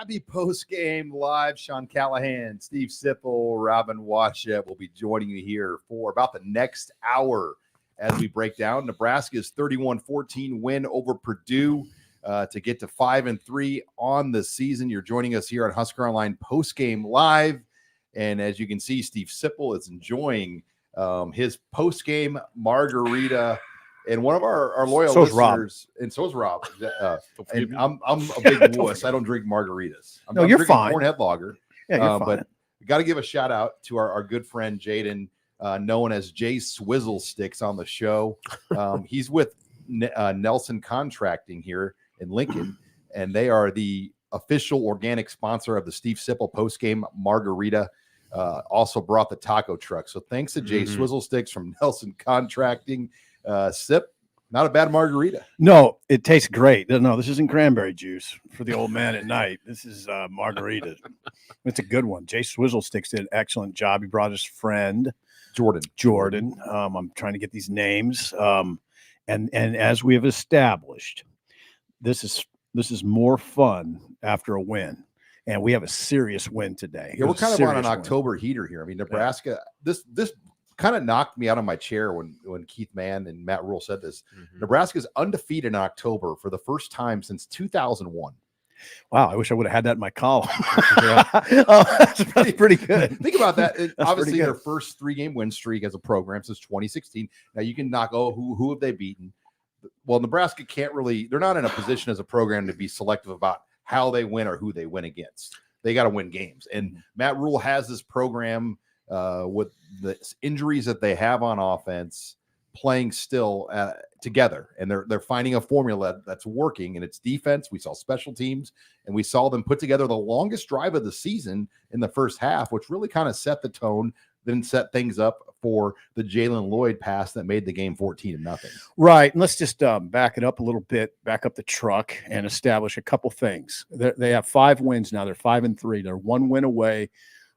Happy post-game live. Sean Callahan, Steve Sipple, Robin Washut will be joining you here for about the next hour as we break down Nebraska's 31-14 win over Purdue to get to 5-3 on the season. You're joining us here on HuskerOnline post-game live. And as you can see, Steve Sipple is enjoying his post-game margarita. And one of our loyal listeners, and so is Rob. And I'm a big wuss. I don't drink margaritas. I'm you're drinking fine. Cornhead Lager. Yeah, you're fine. But we got to give a shout out to our good friend Jaden, known as Jay Swizzle Sticks on the show. He's with Nelson Contracting here in Lincoln, and they are the official organic sponsor of the Steve Sipple postgame margarita. Also brought the taco truck. So thanks to Jay Swizzle Sticks from Nelson Contracting. Sip, not a bad margarita. No, it tastes great. No, this isn't cranberry juice for the old man at night. This is margarita. It's a good one. Jay Swizzle Sticks did an excellent job. He brought his friend Jordan. I'm trying to get these names. And as we have established, this is more fun after a win. And we have a serious win today. Yeah, we're kind of on an October heater here. I mean, Nebraska, this kind of knocked me out of my chair when Keith Mann and Matt Rhule said this. Nebraska's undefeated in October for the first time since 2001. Wow, I wish I would have had that in my column. That's pretty good. Think about that. Obviously, their first 3-game win streak as a program since 2016. Now you can knock, who have they beaten? Well, Nebraska can't really, they're not in a position as a program to be selective about how they win or who they win against. They got to win games. And Matt Rhule has this program with the injuries that they have on offense playing still together, and they're finding a formula that's working, and it's defense. We saw special teams, and we saw them put together the longest drive of the season in the first half, which really kind of set the tone, then set things up for the Jalen Lloyd pass that made the game 14-0. Right. And let's just back it up a little bit, back up the truck and establish a couple things. They have 5 wins now. They're 5-3. They're 1 win away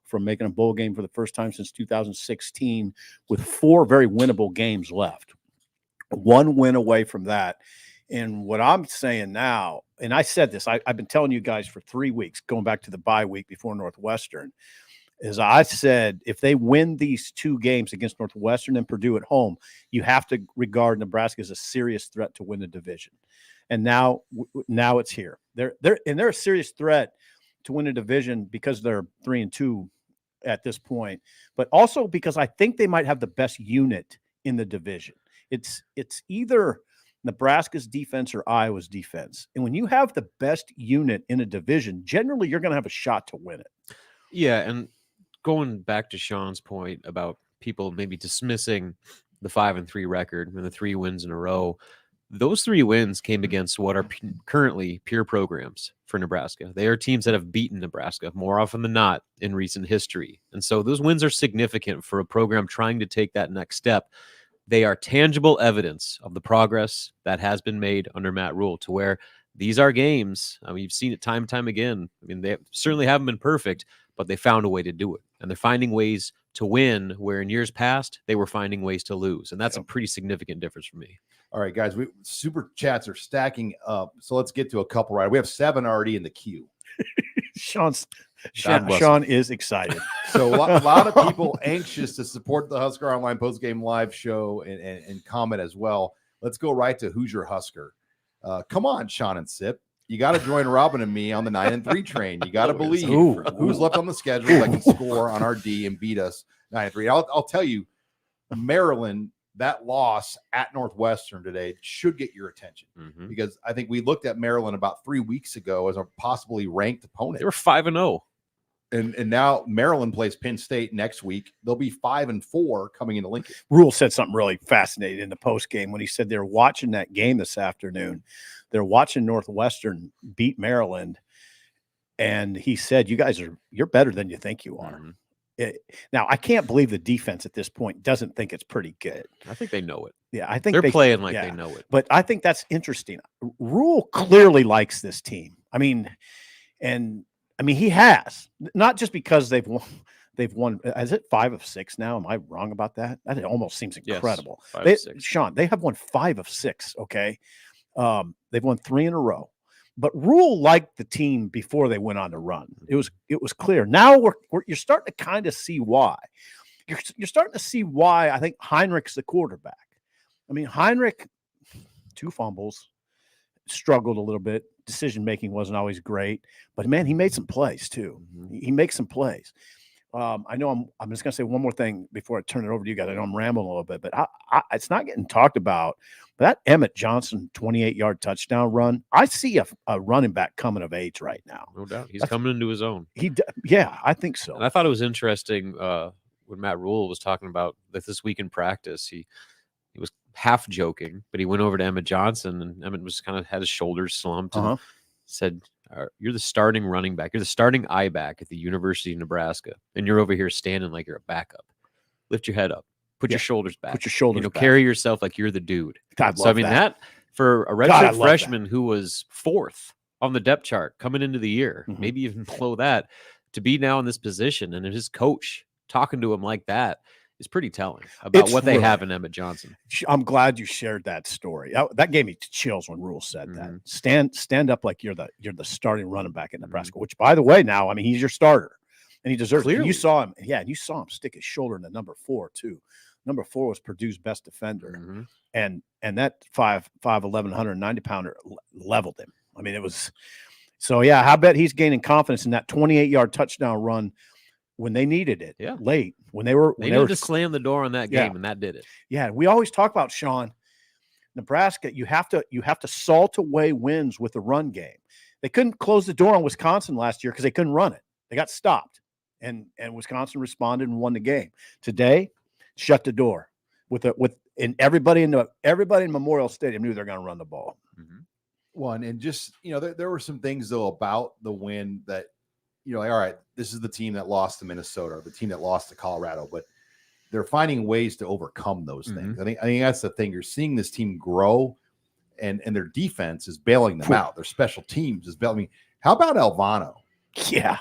from making a bowl game for the first time since 2016 with 4 very winnable games left. 1 win away from that. And what I'm saying now, and I said this, I've been telling you guys for 3 weeks, going back to the bye week before Northwestern, is I said, if they win these 2 games against Northwestern and Purdue at home, you have to regard Nebraska as a serious threat to win the division. And now it's here. They're a serious threat to win a division because they're 3-2 at this point, but also because I think they might have the best unit in the division. It's either Nebraska's defense or Iowa's defense. And when you have the best unit in a division, generally you're going to have a shot to win it. Yeah, and going back to Sean's point about people maybe dismissing the 5-3 record and the 3 wins in a row, those 3 wins came against what are currently peer programs for Nebraska. They are teams that have beaten Nebraska more often than not in recent history. And so those wins are significant for a program trying to take that next step. They are tangible evidence of the progress that has been made under Matt Rhule, to where these are games. I mean, you've seen it time and time again. I mean, they certainly haven't been perfect, but they found a way to do it. And they're finding ways to win where in years past they were finding ways to lose. And that's a pretty significant difference for me. All right, guys, super chats are stacking up. So let's get to a couple right. We have 7 already in the queue. Sean is excited. So a lot of people anxious to support the HuskerOnline postgame live show and comment as well. Let's go right to Who's Your Husker. Come on, Sean and Sip. You got to join Robin and me on the 9-3 train. You got to believe who's left on the schedule that can score on our D and beat us 9-3. I'll tell you, Maryland, that loss at Northwestern today should get your attention because I think we looked at Maryland about 3 weeks ago as a possibly ranked opponent. They were 5-0. And now Maryland plays Penn State next week. They'll be 5-4 coming into Lincoln. Rhule said something really fascinating in the post game when he said they're watching that game this afternoon. They're watching Northwestern beat Maryland. And he said, you're better than you think you are. Now, I can't believe the defense at this point doesn't think it's pretty good. I think they know it. Yeah, I think they're playing like they know it. But I think that's interesting. Rhule clearly likes this team. I mean, he has, not just because they've won. Is it 5 of 6 now? Am I wrong about that? That almost seems incredible. Yes, 5 of 6. Sean, they have won 5 of 6. Okay. They've won 3 in a row. But Rhule liked the team before they went on the run. It was clear. Now you're starting to kind of see why. You're starting to see why I think Heinrich's the quarterback. I mean, Heinrich, 2 fumbles, struggled a little bit. Decision making wasn't always great, but man, he made some plays too. He makes some plays. I know I'm just gonna say one more thing before I turn it over to you guys. I know I'm rambling a little bit, but it's not getting talked about. But that Emmett Johnson 28-yard touchdown run, I see a running back coming of age right now. No doubt, he's coming into his own. Yeah, I think so. And I thought it was interesting when Matt Rhule was talking about that this week in practice. He was half joking, but he went over to Emmett Johnson, and Emmett was kind of had his shoulders slumped and said, "You're the starting running back. You're the starting I back at the University of Nebraska, and you're over here standing like you're a backup. Lift your head up. Put your shoulders back. Put your shoulders back. Carry yourself like you're the dude." So I mean that for a redshirt freshman who was 4th on the depth chart coming into the year, maybe even below that, to be now in this position and his coach talking to him like that is pretty telling about what they have in Emmett Johnson. I'm glad you shared that story. That gave me chills when Rhule said that. Stand up like you're the starting running back in Nebraska, which, by the way, now, I mean, he's your starter and he deserves it. You saw him. Yeah. And you saw him stick his shoulder into number 4 too. Number 4 was Purdue's best defender. And that 5'11", 190-pounder leveled him. I mean, it was so, yeah, I bet he's gaining confidence in that 28-yard touchdown run when they needed it late, when they needed to slam the door on that game, and that did it. Yeah, we always talk about, Sean, Nebraska, you have to salt away wins with the run game. They couldn't close the door on Wisconsin last year because they couldn't run it. They got stopped, and Wisconsin responded and won the game. Today, shut the door and everybody in Memorial Stadium knew they're going to run the ball. One, and just, there were some things though about the win that, like, all right, this is the team that lost to Minnesota, or the team that lost to Colorado, but they're finding ways to overcome those things. I think that's the thing. You're seeing this team grow, and their defense is bailing them out. Their special teams is bailing. I mean, how about Alvano? Yeah,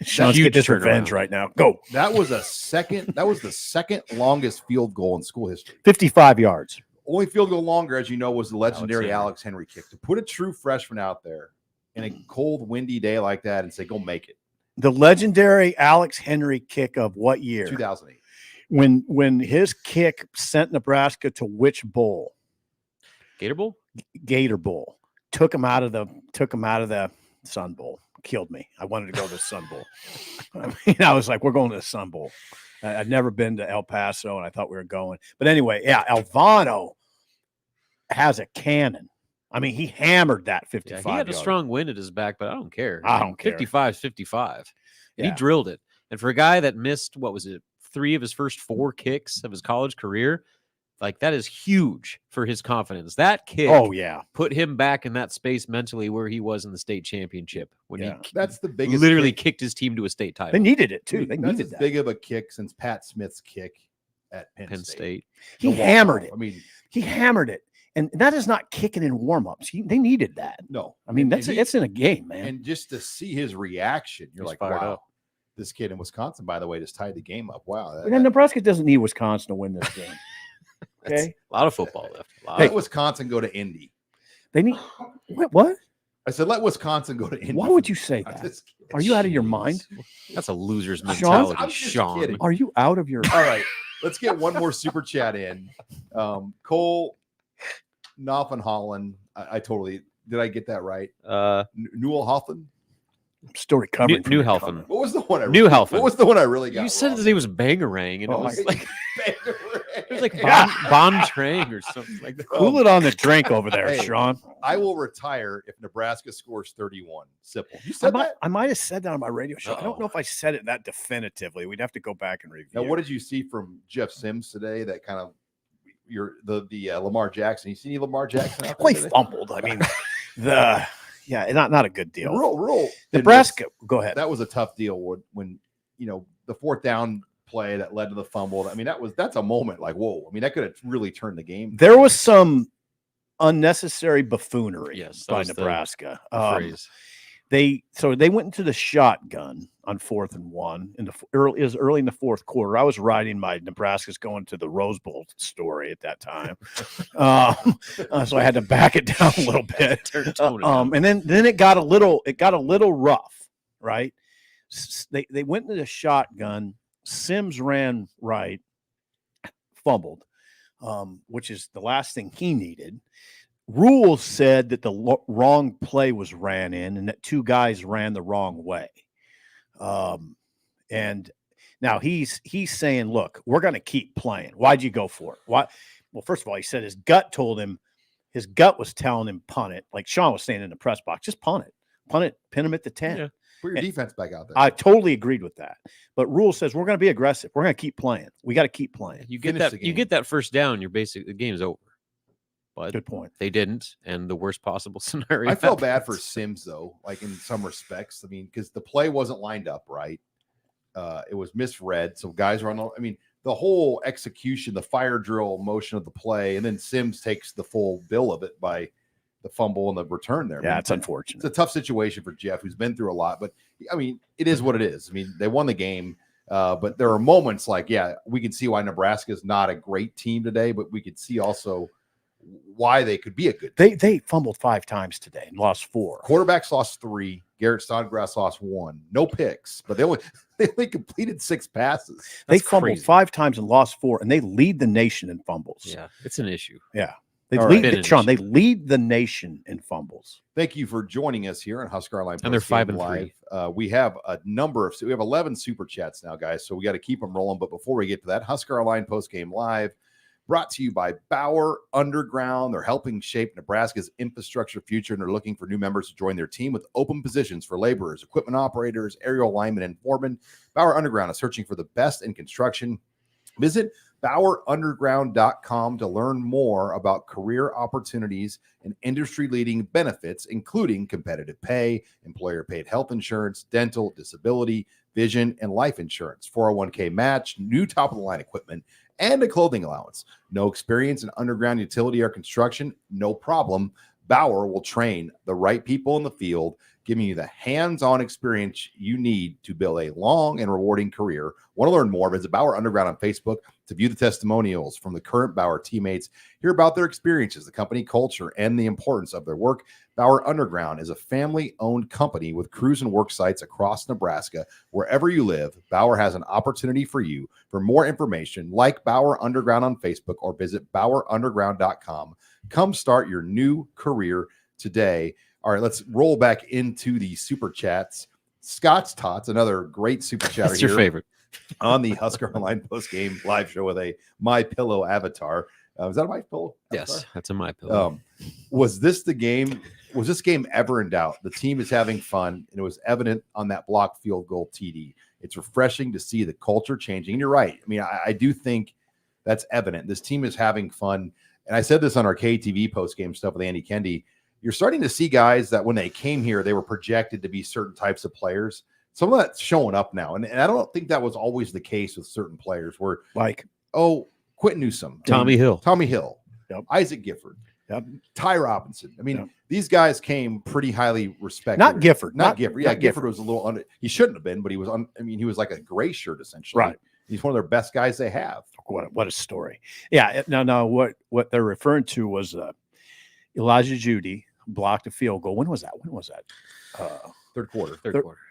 Sean's getting his revenge right now. Go. That was the second longest field goal in school history. 55 yards. Only field goal longer, as you know, was the legendary Alex Henry kick. To put a true freshman out there in a cold, windy day like that and say, go make it. The legendary Alex Henry kick of what year? 2008. When his kick sent Nebraska to which bowl? Gator Bowl? Gator Bowl. Took him out of the Sun Bowl. Killed me. I wanted to go to the Sun Bowl. I mean, I was like, we're going to the Sun Bowl. I'd never been to El Paso, and I thought we were going. But anyway, yeah, Alvano has a cannon. I mean, he hammered that 55. He had a strong wind at his back, but I don't care. I don't care. 55 is 55. And he drilled it. And for a guy that missed, 3 of his first 4 kicks of his college career, like, that is huge for his confidence. That kick put him back in that space mentally where he was in the state championship when that's the biggest literally kicked his team to a state title. They needed it too. That's as big of a kick since Pat Smith's kick at Penn State. He hammered it. I mean, he hammered it. And that is not kicking in warm-ups. They needed that. No. I mean, it's in a game, man. And just to see his reaction, you're like, wow. Up. This kid in Wisconsin, by the way, just tied the game up. Wow. Nebraska doesn't need Wisconsin to win this game. Okay. A lot of football left. Let Wisconsin go to Indy. They need what? I said, let Wisconsin go to Indy. Why would you say that? Are you out of your mind? That's a loser's mentality, Sean. Kidding. Are you out of your All right. Let's get one more super chat in. Cole Knopfenhollen. I totally did I get that right? Newell Hoffman? Still recovering. New Helfen. What was the one? What was the one I really got? You said his name was Bangarang, and it was like it was like Bontrang or something like that. Cool it on the drink over there, Sean. I will retire if Nebraska scores 31. Simple. You said that? I might have said that on my radio show. I don't know if I said it that definitively. We'd have to go back and review. Now, what did you see from Jeff Sims today? That kind of the Lamar Jackson. You see any Lamar Jackson? Well, he fumbled. I mean, not a good deal. Rhule. Nebraska. Go ahead. That was a tough deal when the 4th down play that led to the fumble. I mean, that's a moment like, whoa. I mean, that could have really turned the game. There was some unnecessary buffoonery by Nebraska. Phrase. They went into the shotgun on 4th and 1 in the early in the fourth quarter. I was riding my Nebraska's going to the Rose Bowl story at that time, so I had to back it down a little bit. And then it got a little rough, right? They went into the shotgun. Sims ran right, fumbled, which is the last thing he needed. Rhule said that the wrong play was ran in and that 2 guys ran the wrong way. And now he's saying, look, we're going to keep playing. Why'd you go for it? Why? Well, first of all, he said his gut was telling him punt it. Like Sean was saying in the press box, just punt it, pin him at the 10. Yeah. Put your defense back out there. I totally agreed with that. But Rhule says we're going to be aggressive. We're going to keep playing. We got to keep playing. You get that first down, the game's over. But good point. They didn't, and the worst possible scenario. I felt bad for Sims though, like in some respects. I mean, because the play wasn't lined up right. It was misread. So guys are the whole execution, the fire drill motion of the play, and then Sims takes the full bill of it by the fumble and the return there. Yeah, it's unfortunate. It's a tough situation for Jeff, who's been through a lot, but I mean, it is what it is. I mean, they won the game, but there are moments like, we can see why Nebraska is not a great team today, but we could see also why they could be a good team. They fumbled 5 times today and lost 4. Quarterbacks lost 3. Garrett Snodgrass lost 1. No picks, but they only completed 6 passes. They fumbled 5 times and lost 4, and they lead the nation in fumbles. Yeah, it's an issue. Yeah. They lead the nation in fumbles. Thank you for joining us here on Husker Online. And they're 5-3. We have we have 11 super chats now, guys, so we got to keep them rolling. But before we get to that, Husker Online Postgame Live, brought to you by Bauer Underground. They're helping shape Nebraska's infrastructure future, and they're looking for new members to join their team with open positions for laborers, equipment operators, aerial linemen, and foremen. Bauer Underground is searching for the best in construction. Visit BauerUnderground.com to learn more about career opportunities and industry-leading benefits, including competitive pay, employer-paid health insurance, dental, disability, vision, and life insurance, 401k match, new top-of-the-line equipment, and a clothing allowance. No experience in underground utility or construction? No problem. Bauer will train the right people in the field, giving you the hands-on experience you need to build a long and rewarding career. Want to learn more? Visit Bauer Underground on Facebook to view the testimonials from the current Bauer teammates, hear about their experiences, the company culture, and the importance of their work. Bauer Underground is a family-owned company with crews and work sites across Nebraska. Wherever you live, Bauer has an opportunity for you. For more information, like Bauer Underground on Facebook or visit BauerUnderground.com. Come start your new career today. All right, let's roll back into the super chats. Scott's Tots, another great super chatter. That's your favorite on the Husker Online post game live show with a My Pillow avatar. Was that a My Pillow? Yes, that's a My Pillow. Was this game ever in doubt? The team is having fun, and it was evident on that blocked field goal TD. It's refreshing to see the culture changing. And you're right. I mean, I do think that's evident. This team is having fun. And I said this on our KTV post game stuff with Andy Kendi. You're starting to see guys that when they came here, they were projected to be certain types of players. Some of that's showing up now. And I don't think that was always the case with certain players where Quentin Newsome, Tommy Hill, yep. Isaac Gifford, yep. Ty Robinson. I mean, yep. These guys came pretty highly respected. Not Gifford. Yeah, Gifford was a little he shouldn't have been, but he was he was like a gray shirt essentially. Right. He's one of their best guys they have. What a story. Yeah. No. What they're referring to was Elijah Judy blocked a field goal. When was that? Third quarter.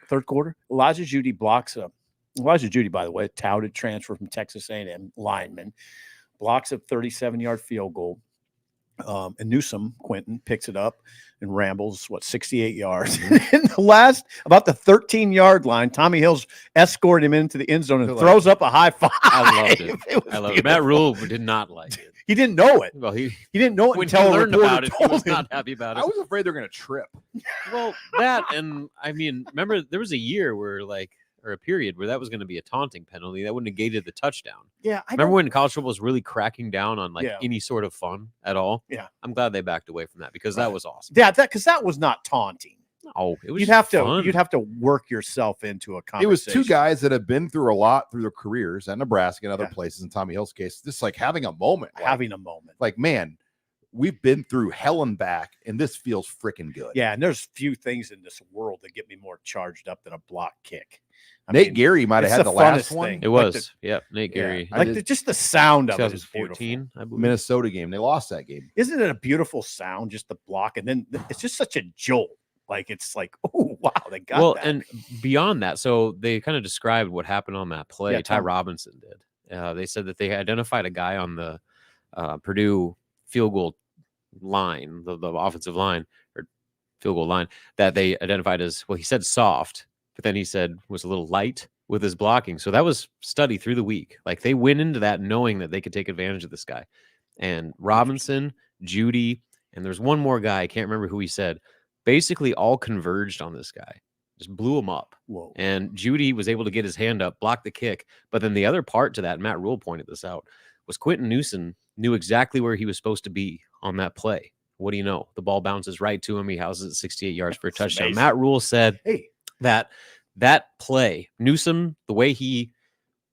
Third quarter. Elijah Judy, by the way, touted transfer from Texas A&M lineman, blocks a 37-yard field goal. And Newsome, Quentin, picks it up and rambles, 68 yards. In the last, about the 13-yard line, Tommy Hill's escorted him into the end zone and throws up a high five. I loved it. I loved it. Matt Rhule did not like it. He didn't know it. Well, he didn't know it when until he learned about it. He was him. not happy about it. I was afraid they're going to trip. Well, that and I mean, remember there was a year where or a period where that was going to be a taunting penalty that would have negated the touchdown. Yeah, remember when college football was really cracking down on any sort of fun at all? Yeah, I'm glad they backed away from that because that was awesome. Yeah, because that was not taunting. Oh, it was. You'd have to work yourself into a conversation. It was two guys that have been through a lot through their careers at Nebraska and other places. In Tommy Hill's case, just like having a moment. Like, man, we've been through hell and back, and this feels freaking good. Yeah, and there's few things in this world that get me more charged up than a block kick. Nate Gary might have had the last funnest one. thing. It was. Nate Gary. Just the sound of it is 2014, beautiful. I believe. Minnesota game. They lost that game. Isn't it a beautiful sound, just the block? And then it's just such a jolt. Like, it's like, oh, wow, they got that. And beyond that, so they kind of described what happened on that play. Yeah, Ty Robinson did. They said that they identified a guy on the Purdue field goal line, the offensive line or field goal line, that they identified as, well, he said soft, but then he said was a little light with his blocking. So that was studied through the week. Like, they went into that knowing that they could take advantage of this guy. And Robinson, Judy, and there's one more guy, I can't remember who he said, basically all converged on this guy, just blew him up. Whoa. And Judy was able to get his hand up, block the kick. But then the other part to that, Matt Rhule pointed this out, was Quentin Newsom knew exactly where he was supposed to be on that play. What do you know? The ball bounces right to him. He houses it 68 yards for a touchdown. Amazing. Matt Rhule said that play, Newsom, the way he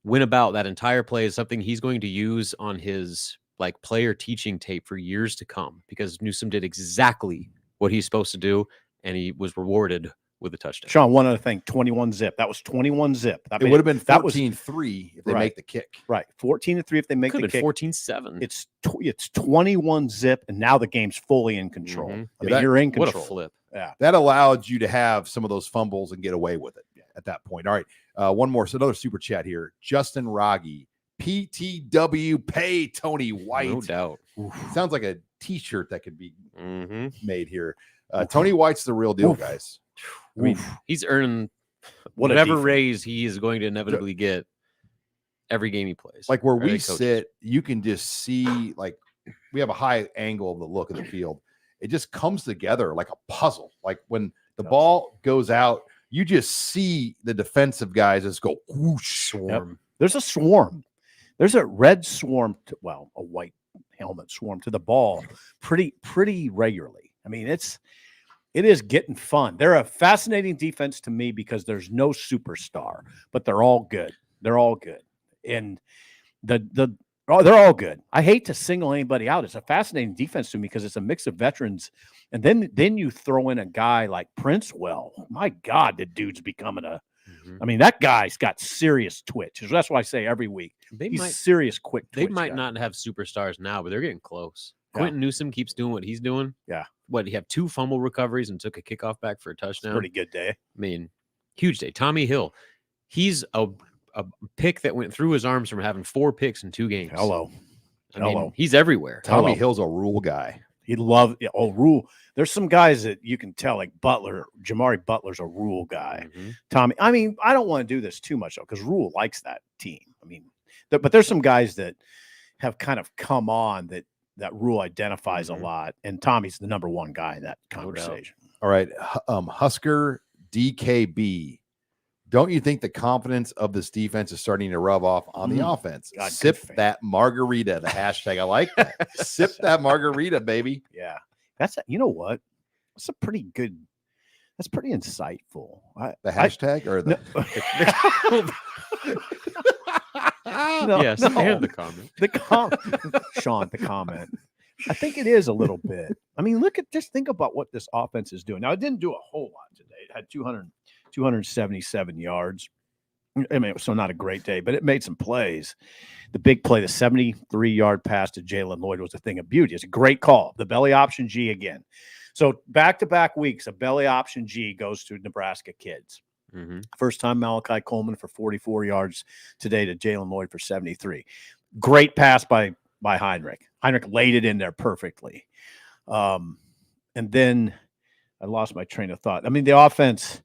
went about that entire play is something he's going to use on his like player teaching tape for years to come, because Newsom did exactly what he's supposed to do, and he was rewarded with a touchdown. Sean, one other thing, 21 zip. That was 21 zip. It would have been 14-3 if they make the kick. Right. 14-3 if they make the kick. 14-7. It's 21 zip, and now the game's fully in control. Mm-hmm. I mean, you're in control. What a flip. Yeah. That allowed you to have some of those fumbles and get away with it at that point. All right. One more. So another super chat here. Justin Rogge. PTW pay Tony White. No doubt. Sounds like a t-shirt that could be made here. Tony White's the real deal, guys. I mean, he's earning whatever raise he is going to inevitably get every game he plays. Like where we sit, you can just see, like, we have a high angle of the look of the field. It just comes together like a puzzle. Like when the ball goes out, you just see the defensive guys just go whoosh. Swarm. Yep. There's a swarm. There's a red swarm, a white helmet swarm to the ball pretty regularly. I mean, it is getting fun. They're a fascinating defense to me because there's no superstar, but they're all good. They're all good. And they're all good. I hate to single anybody out. It's a fascinating defense to me because it's a mix of veterans. And then you throw in a guy like Princewell. My God, the dude's becoming I mean, that guy's got serious twitch. That's why I say every week. He's serious quick twitch. They might not have superstars now, but they're getting close. Yeah. Quentin Newsom keeps doing what he's doing. Yeah. He had 2 fumble recoveries and took a kickoff back for a touchdown. Pretty good day. I mean, huge day. Tommy Hill, he's a pick that went through his arms from having 4 picks in 2 games. Hello. I mean, he's everywhere. Tommy Hill's a Rhule guy. He loved Rhule. There's some guys that you can tell, like Butler. Jamari Butler's a Rhule guy. Tommy. I mean, I don't want to do this too much though, because Rhule likes that team. I mean, but there's some guys that have kind of come on that Rhule identifies a lot, and Tommy's the number 1 guy in that conversation. All right, Husker DKB. Don't you think the confidence of this defense is starting to rub off on the offense? God, sip that margarita. The hashtag. I like that. Sip that margarita, baby. Yeah, you know what? That's a pretty good. That's pretty insightful. The hashtag or the. Yes, and the comment. Sean, the comment. I think it is a little bit. I mean, just think about what this offense is doing. Now, it didn't do a whole lot today. It had 277 yards. I mean, so not a great day, but it made some plays. The big play, the 73-yard pass to Jalen Lloyd, was a thing of beauty. It's a great call. The belly option G again. So back-to-back weeks, a belly option G goes to Nebraska kids. First time Malachi Coleman for 44 yards today to Jalen Lloyd for 73. Great pass by Heinrich. Heinrich laid it in there perfectly. And then I lost my train of thought. I mean, the offense,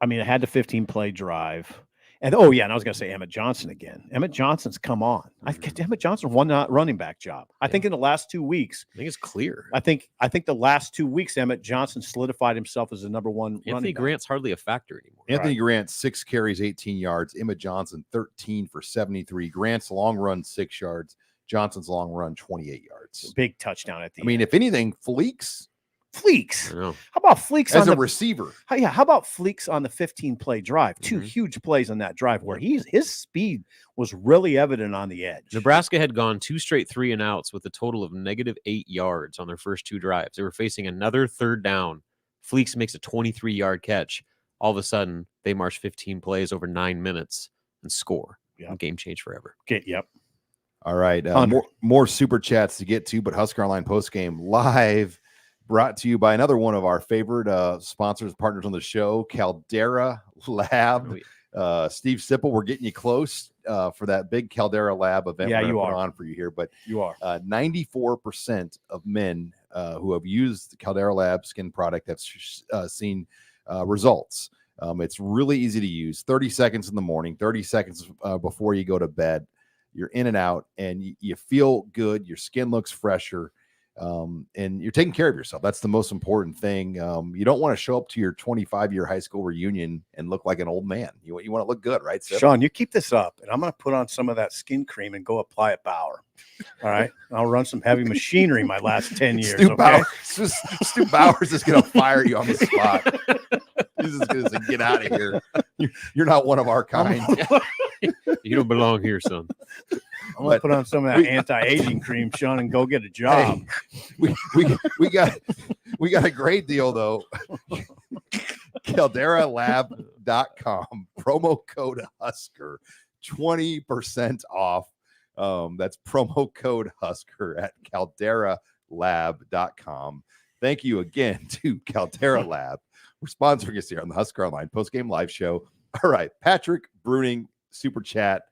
it had the 15-play drive. And, and I was going to say Emmett Johnson again. Emmett Johnson's come on. Emmett Johnson won that running back job. I think in the last 2 weeks. I think it's clear. I think the last 2 weeks, Emmett Johnson solidified himself as the number 1 Anthony Grant's hardly a factor anymore. Anthony Grant, 6 carries, 18 yards. Emmett Johnson, 13 for 73. Grant's long run, 6 yards. Johnson's long run, 28 yards. Big touchdown at the end. If anything, Fleek's Fleeks. I know. How about Fleeks as on a the receiver. How about Fleeks on the 15-play drive? 2 Mhm. huge plays on that drive where his speed was really evident on the edge. Nebraska had gone 2 straight 3-and-outs with a total of -8 yards on their first 2 drives. They were facing another third down. Fleeks makes a 23-yard catch. All of a sudden, they march 15 plays over 9 minutes and score. Yep. And game changed forever. Okay, yep. All right. Hunter. More super chats to get to, but Husker Online postgame live, brought to you by another one of our favorite sponsors, partners on the show, Caldera Lab. Steve Sipple, we're getting you close for that big Caldera Lab event. Yeah, we're you gonna put are on for you here, but You are. 94% of men who have used the Caldera Lab skin product have seen results. It's really easy to use. 30 seconds in the morning, 30 seconds before you go to bed. You're in and out, and you feel good. Your skin looks fresher, and you're taking care of yourself. That's the most important thing. You don't want to show up to your 25-year high school reunion and look like an old man. You want to look good, right, Sip? Sean, you keep this up, and I'm going to put on some of that skin cream and go apply at Bauer. All right? I'll run some heavy machinery my last 10 years. Stu Bowers is going to fire you on the spot. He's just going to say, get out of here. You're not one of our kind. You don't belong here, son. I'm going to put on some of that anti-aging cream, Sean, and go get a job. Hey, we got a great deal, though. CalderaLab.com, promo code Husker, 20% off. That's promo code Husker at CalderaLab.com. Thank you again to Caldera Lab for sponsoring us here on the Husker Online postgame live show. All right, Patrick Bruning, super chat.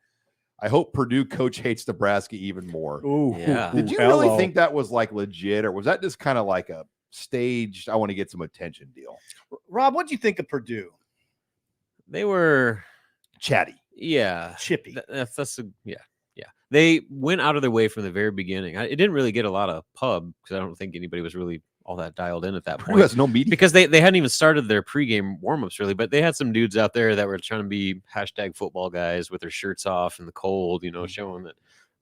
I hope Purdue coach hates Nebraska even more. Ooh, Yeah. Did you really think that was like legit, or was that just kind of like a staged, I want to get some attention deal? Rob, what do you think of Purdue? They were Chatty. Yeah. Chippy. Yeah. They went out of their way from the very beginning. It didn't really get a lot of pub because I don't think anybody was really all that dialed in at that Purdue point. has no media. Because they hadn't even started their pregame warmups really, but they had some dudes out there that were trying to be #football guys with their shirts off in the cold, showing that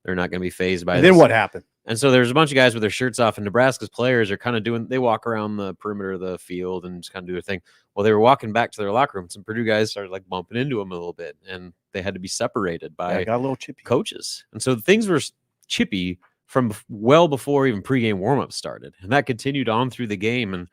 they're not going to be phased by And this. then what happened? And so there's a bunch of guys with their shirts off, and Nebraska's players are kind of they walk around the perimeter of the field and just kind of do their thing. Well, they were walking back to their locker room. Some Purdue guys started like bumping into them a little bit, and they had to be separated by Got a little chippy. coaches. And so things were chippy from well before even pregame warmups started. And that continued on through the game. And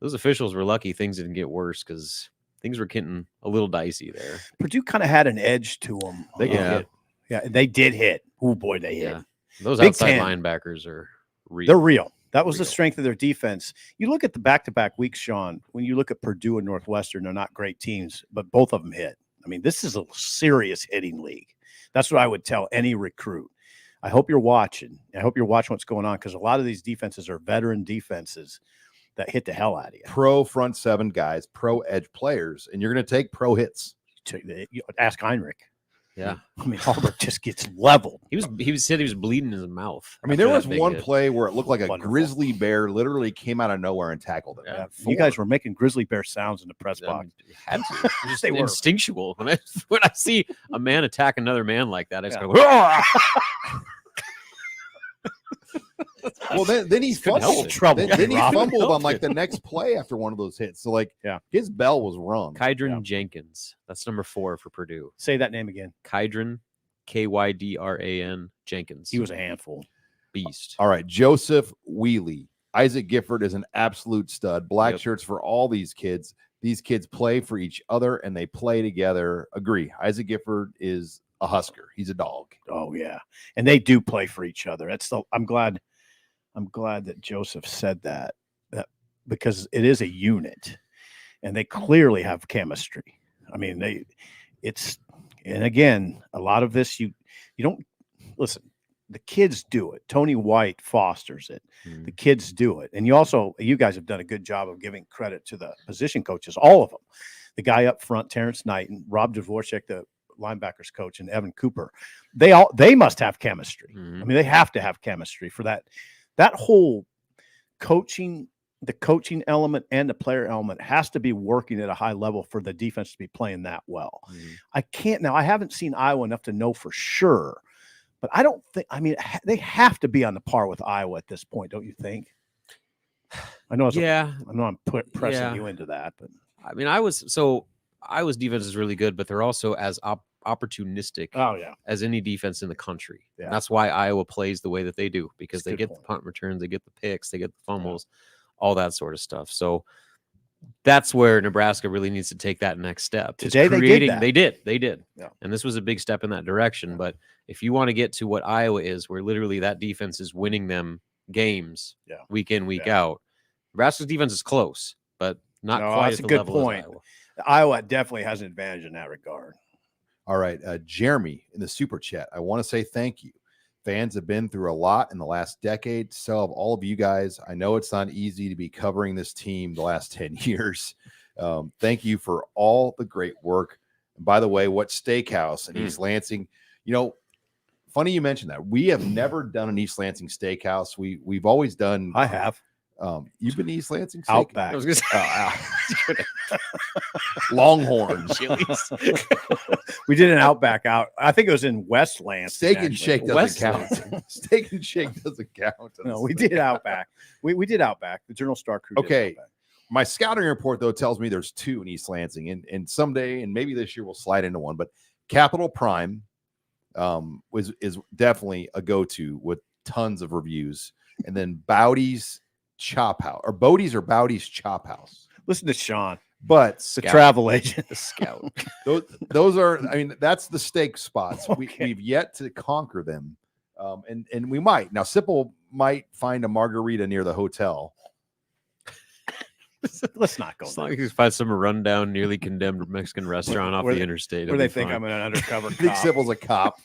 those officials were lucky things didn't get worse because things were getting a little dicey there. Purdue kind of had an edge to them. Yeah. Yeah, they did hit. Oh, boy, they hit. Yeah. Those Big outside 10. linebackers are real. They're real. That was the Real. strength of their defense. You look at the back-to-back weeks, Sean, when you look at Purdue and Northwestern, they're not great teams, but both of them hit. I mean, this is a serious hitting league. That's what I would tell any recruit. I hope you're watching. I hope you're watching what's going on because a lot of these defenses are veteran defenses that hit the hell out of you. Pro front seven guys, pro edge players, and you're going to take pro hits. Ask Heinrich. Yeah. I mean, Auburn just gets leveled. He said he was bleeding in his mouth. I mean, there after was that big one hit. play where it looked like a Wonderful. grizzly bear literally came out of nowhere and tackled him. Yeah. You guys were making grizzly bear sounds in the press box. Had to. It was just They were. instinctual. When I see a man attack another man like that, I just Yeah. go, "Ah!" Well, then he Couldn't help fumbled. it. Trouble. Then he Rob. fumbled Help on like it. the next play after one of those hits. So like, Yeah. his bell was rung. Kydron Jenkins. That's number 4 for Purdue. Say that name again. Kydron, Kydran Jenkins. He was a handful. beast. All right, Joseph Wheely. Isaac Gifford is an absolute stud. Black Yep. shirts for all these kids. These kids play for each other and they play together. Agree. Isaac Gifford is a Husker. He's a dog. Oh yeah, and they do play for each other. I'm glad that Joseph said that because it is a unit, and they clearly have chemistry. I mean, and again, a lot of this you don't listen. The kids do it. Tony White fosters it. Mm. The kids do it, and you guys have done a good job of giving credit to the position coaches, all of them. The guy up front, Terrence Knight, and Rob Dvorak, the linebackers coach, and Evan Cooper. They must have chemistry. Mhm. I mean, they have to have chemistry for that. That whole coaching, the coaching element and the player element has to be working at a high level for the defense to be playing that well. Mhm. I haven't seen Iowa enough to know for sure, but I don't think, they have to be on the par with Iowa at this point, don't you think? I know. Yeah, I know. I'm pressing Yeah. you into that, but I mean, Iowa's defense is really good, but they're also as opportunistic oh yeah, as any defense in the country. Yeah. And that's why Iowa plays the way that they do, because That's a they good get point. the punt returns, they get the picks, they get the fumbles, all that sort of stuff. So that's where Nebraska really needs to take that next step. is Today they did that. They did. Yeah. And this was a big step in that direction. But if you want to get to what Iowa is, where literally that defense is winning them games week in, week out, Nebraska's defense is close, but not quite that's at a the good level point. as Iowa. Iowa definitely has an advantage in that regard. All right. Jeremy in the super chat. I want to say thank you. Fans have been through a lot in the last decade. So have all of you guys. I know it's not easy to be covering this team the last 10 years. Thank you for all the great work. And by the way, what steakhouse in East Lansing? You know, funny you mentioned that. We have never done an East Lansing steakhouse. We've always done. I have. You've been to East Lansing steak? Outback. I was gonna say, Longhorn. Chili's. We did an Outback out. I think it was in West Lansing. Steak and actually. Shake doesn't West count. Steak and Shake doesn't count. No, we did Outback. We did Outback. The Journal Star crew. Okay. Did Outback. My scouting report, though, tells me there's 2 in East Lansing, and someday, and maybe this year, we'll slide into one. But Capital Prime is definitely a go-to with tons of reviews, and then Bowdy's Chop House, or Bowdy's Chop House. Listen to Sean, But the travel agent. The scout. those are, I mean, that's the steak spots. Okay. We've yet to conquer them, and we might. Now, Sipple might find a margarita near the hotel. Let's not go It's there. not like you find some rundown, nearly condemned Mexican restaurant off Where the they- interstate. Where It'll they be think fine. I'm an undercover I think cop. Sipple's a cop.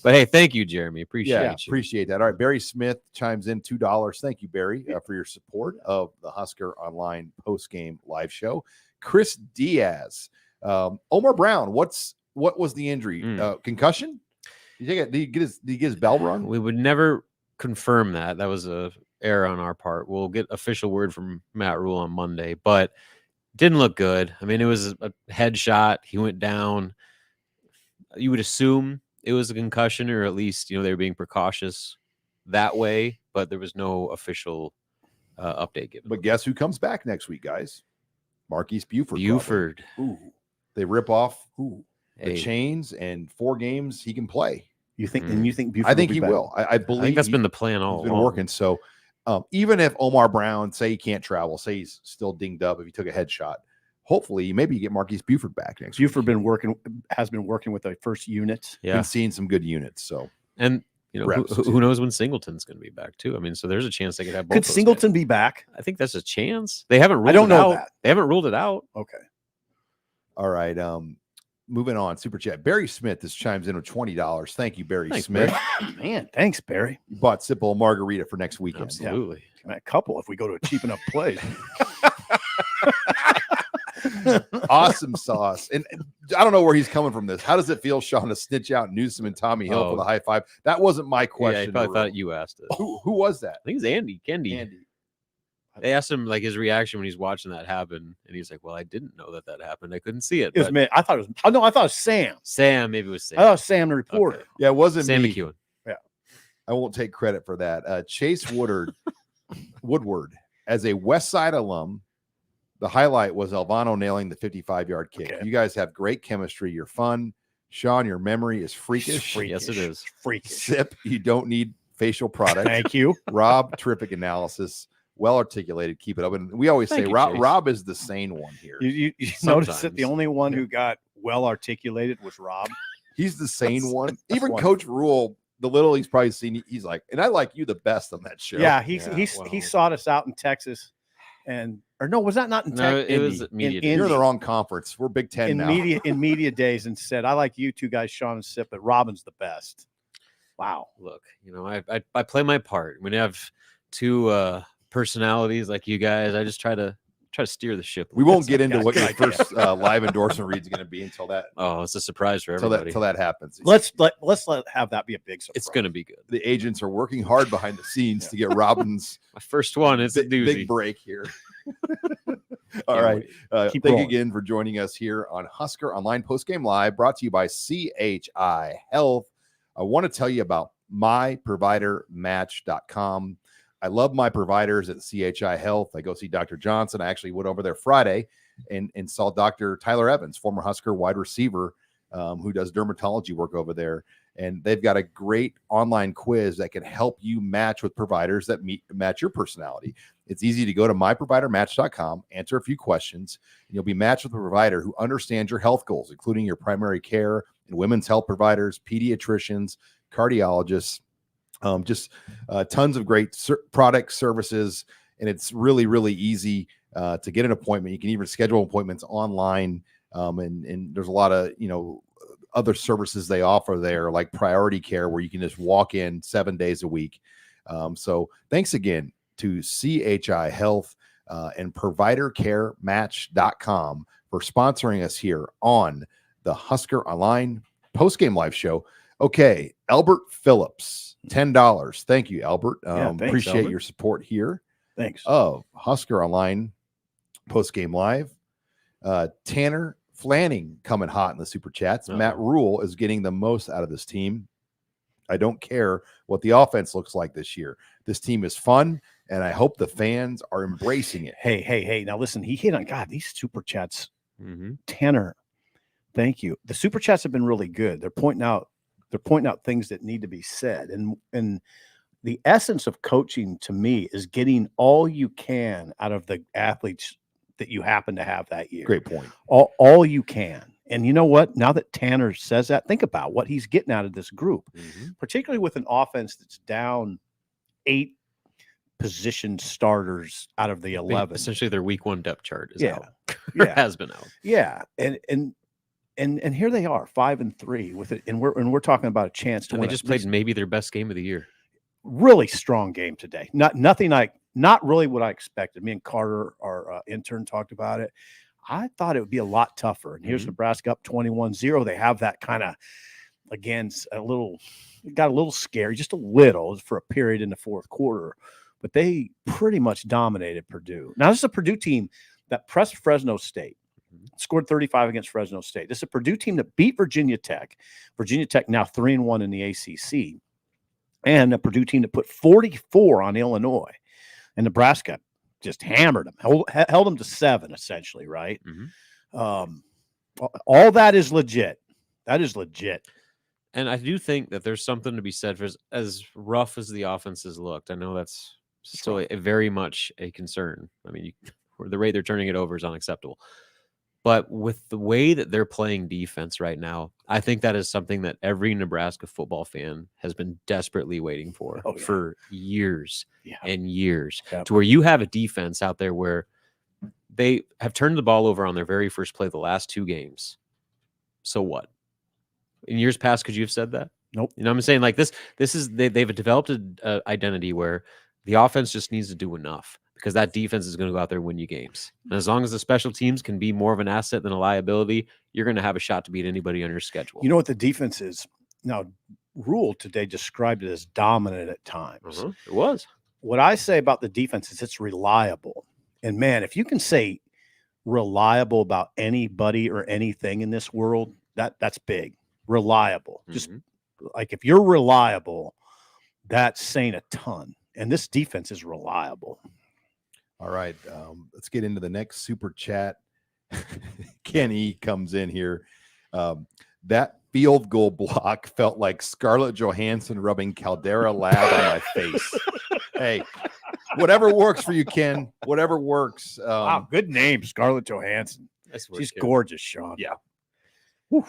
But hey, thank you, Jeremy. Appreciate Yeah, you. appreciate that. All right, Barry Smith chimes in $2. Thank you, Barry, for your support of the Husker Online post-game live show. Chris Diaz, Omar Brown. What was the injury? Concussion? Did he get his bell rung? We would never confirm that. That was a error on our part. We'll get official word from Matt Rhule on Monday, but didn't look good. I mean, it was a headshot. He went down. You would assume it was a concussion, or at least, they were being precautious that way, but there was no official update given. But guess who comes back next week, guys? Marquise Buford. Buford. Ooh, they rip off the Hey, chains, and 4 games he can play. You think? And you think? Buford I think will be he back? will. I believe I think that's been the plan all he's been along. working. So even if Omar Brown, say he can't travel, say he's still dinged up if he took a headshot, hopefully maybe you get Marquise Buford back next week. Buford has been working with the first unit. Yeah. Been seeing some good units. So And reps, who knows when Singleton's going to be back too? I mean, so there's a chance they could have both. Could those Singleton guys. be back? I think that's a chance. They haven't ruled I don't it know out. that. They haven't ruled it out. Okay. all right. Moving on. Super chat. Barry Smith just chimes in with $20. Thank you, Barry Thanks, Smith. Man, thanks, Barry. You bought Sipple a margarita for next weekend. Absolutely. A couple if we go to a cheap enough place. Awesome sauce. And I don't know where he's coming from this. How does it feel, Sean, to snitch out Newsom and Tommy Hill for the high five? That wasn't my Yeah, question. he probably thought you asked it. Who was that? I think it's Andy. Kendi. Andy. They asked him like his reaction when he's watching that happen, and he's like, "Well, I didn't know that happened. I couldn't see it." It was but me. I thought it was. Oh no, I thought it was Sam. Sam, maybe it was Sam. I thought it was Sam, the reporter. Okay. Yeah, it wasn't Sam me. McEwen. I won't take credit for that. Chase Woodward, as a West Side alum, the highlight was Alvano nailing the 55-yard kick. Okay. You guys have great chemistry. You're fun. Sean, your memory is freakish. Yes, it is. Freakish. Sip, you don't need facial product. Thank you. Rob, terrific analysis. Well articulated. Keep it up. And we always Thank say you, Rob, Chase. Rob is the sane one here. You notice that the Sometimes. only one who got well articulated was Rob. He's the sane one. Even one. Coach Rhule, the little he's probably seen, he's like, and I like you the best on that show. Yeah, Yeah, he sought us out in Texas, was that not in No, Texas? it was media days. You're in the wrong conference. We're Big Ten now. media days, and said, "I like you two guys, Sean and Sip, but Robin's the best." Wow. Look, I play my part. When you have 2 personalities like you guys, I just try to steer the ship. We won't get into Yeah, what good your idea. first live endorsement read is going to be until that Oh, it's a surprise for everybody. until that happens. Let's have that be a big surprise. It's going to be good. The agents are working hard behind the scenes to get Robin's My first one is a big doozy. break here. All Can't right. wait. Keep Thank you rolling. again for joining us here on Husker Online Postgame Live, brought to you by CHI Health. I want to tell you about myprovidermatch.com. I love my providers at CHI Health. I go see Dr. Johnson. I actually went over there Friday and saw Dr. Tyler Evans, former Husker wide receiver, who does dermatology work over there. And they've got a great online quiz that can help you match with providers that match your personality. It's easy to go to myprovidermatch.com, answer a few questions, and you'll be matched with a provider who understands your health goals, including your primary care and women's health providers, pediatricians, cardiologists, tons of great products, services, and it's really, really easy to get an appointment. You can even schedule appointments online, and there's a lot of, other services they offer there, like priority care, where you can just walk in 7 days a week. So thanks again to CHI Health and ProviderCareMatch.com for sponsoring us here on the Husker Online Postgame Live Show. Okay, Albert Phillips, $10. Thank you, Albert. Thanks, appreciate Albert. your support here. Thanks. Of Husker Online Postgame Live. Tanner Flanning coming hot in the super chats. Matt Rhule is getting the most out of this team. I don't care what the offense looks like this year. This team is fun, and I hope the fans are embracing it. Hey. Now listen, he hit on these super chats. Mm-hmm. Tanner, thank you. The super chats have been really good. They're pointing out things that need to be said. And the essence of coaching to me is getting all you can out of the athletes that you happen to have that year. Great point. All you can. And you know what? Now that Tanner says that, think about what he's getting out of this group, particularly with an offense that's down 8 position starters out of the 11. Essentially, their week 1 depth chart is out. Yeah. Has been out. Yeah. And here they are, 5-3 with it. And we're talking about a chance to win. They just played maybe their best game of the year. Really strong game today. Not really what I expected. Me and Carter, our intern, talked about it. I thought it would be a lot tougher. And here's Nebraska up 21-0. They have that kind of, again, got a little scary, just a little for a period in the fourth quarter. But they pretty much dominated Purdue. Now, this is a Purdue team that pressed Fresno State, scored 35 against Fresno State. This is a Purdue team that beat Virginia Tech. Virginia Tech now 3-1 in the ACC. And a Purdue team that put 44 on Illinois. And Nebraska just hammered them, held them to 7, essentially, right? All that is legit. That is legit. And I do think that there's something to be said for as rough as the offenses looked. I know that's still a very much a concern. I mean, the rate they're turning it over is unacceptable. But with the way that they're playing defense right now, I think that is something that every Nebraska football fan has been desperately waiting for for years and years, to where you have a defense out there where they have turned the ball over on their very first play the last 2 games. So what? In years past, could you have said that? Nope. You know what I'm saying? Like this is they've developed an identity where the offense just needs to do enough, because that defense is going to go out there and win you games. And as long as the special teams can be more of an asset than a liability, you're going to have a shot to beat anybody on your schedule. You know what the defense is? Now, Rhule today described it as dominant at times. It was. What I say about the defense is it's reliable. And, man, if you can say reliable about anybody or anything in this world, that's big. Reliable. Just like if you're reliable, that's saying a ton. And this defense is reliable. All right, let's get into the next super chat. Kenny comes in here. That field goal block felt like Scarlett Johansson rubbing Caldera Lab on my face. Hey, whatever works for you, Ken. Whatever works. Wow, good name, Scarlett Johansson. She's gorgeous, Sean. Yeah. Whew.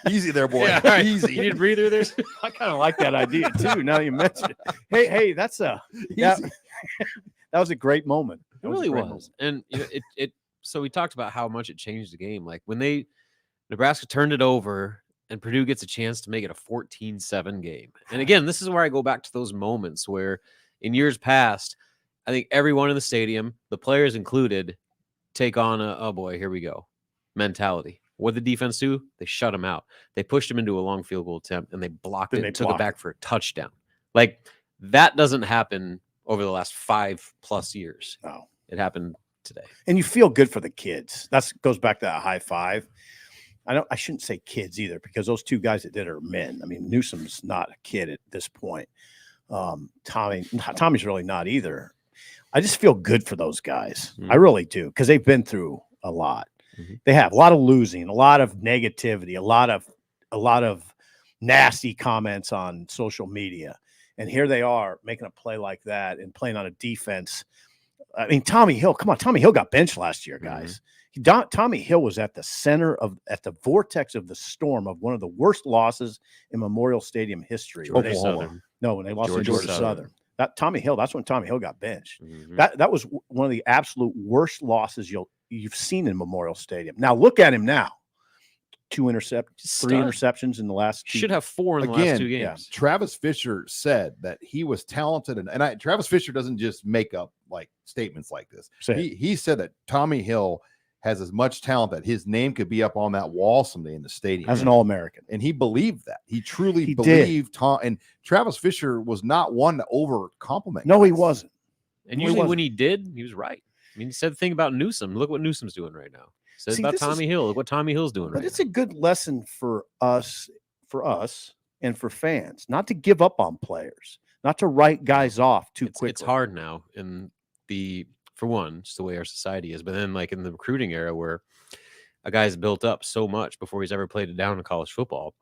Easy there, boy. Yeah, right. Easy. You need a breather there? I kind of like that idea too. Now you mentioned it. Hey, that's that was a great moment. It really was. And it so we talked about how much it changed the game. Like when Nebraska turned it over and Purdue gets a chance to make it a 14-7 game. And again, this is where I go back to those moments where in years past, I think everyone in the stadium, the players included, take on oh boy, here we go mentality. What did the defense do? They shut him out. They pushed him into a long field goal attempt and they blocked it and took it back for a touchdown. Like that doesn't happen over the last 5+ years. No, it happened today. And you feel good for the kids. That goes back to that high five. I shouldn't say kids either, because those 2 guys that did it are men. I mean, Newsom's not a kid at this point. Tommy's really not either. I just feel good for those guys. Mhm. I really do, because they've been through a lot. Mhm. They have a lot of losing, a lot of negativity, a lot of nasty comments on social media. And here they are making a play like that and playing on a defense. I mean, Tommy Hill, come on. Tommy Hill got benched last year, guys. Tommy Hill was at the vortex of the storm of one of the worst losses in Memorial Stadium history. Georgia Oklahoma. Southern. No, when they lost to Georgia Georgia Southern. Southern. That's when Tommy Hill got benched. Mhm. That was one of the absolute worst losses you've seen in Memorial Stadium. Now look at him now. 3 interceptions in the last two. Should have 4 in the last 2 yeah. games. Travis Fisher said that he was talented, and Travis Fisher doesn't just make up like statements like this. He said that Tommy Hill has as much talent that his name could be up on that wall someday in the stadium As an All-American. and he believed that. He truly He believed Tom. And Travis Fisher was not one to over compliment. No, he guys. wasn't. And He usually wasn't. when he did, he was right. I mean, he said the thing about Newsom. Look what Newsom's doing right now. He said See, about this is- Tommy Hill. Look what Tommy Hill's doing But right it's now. a good lesson for us and for fans, not to give up on players, not to write guys off too quickly. It's hard now for one, just the way our society is, but then like in the recruiting era where a guy's built up so much before he's ever played it down in college football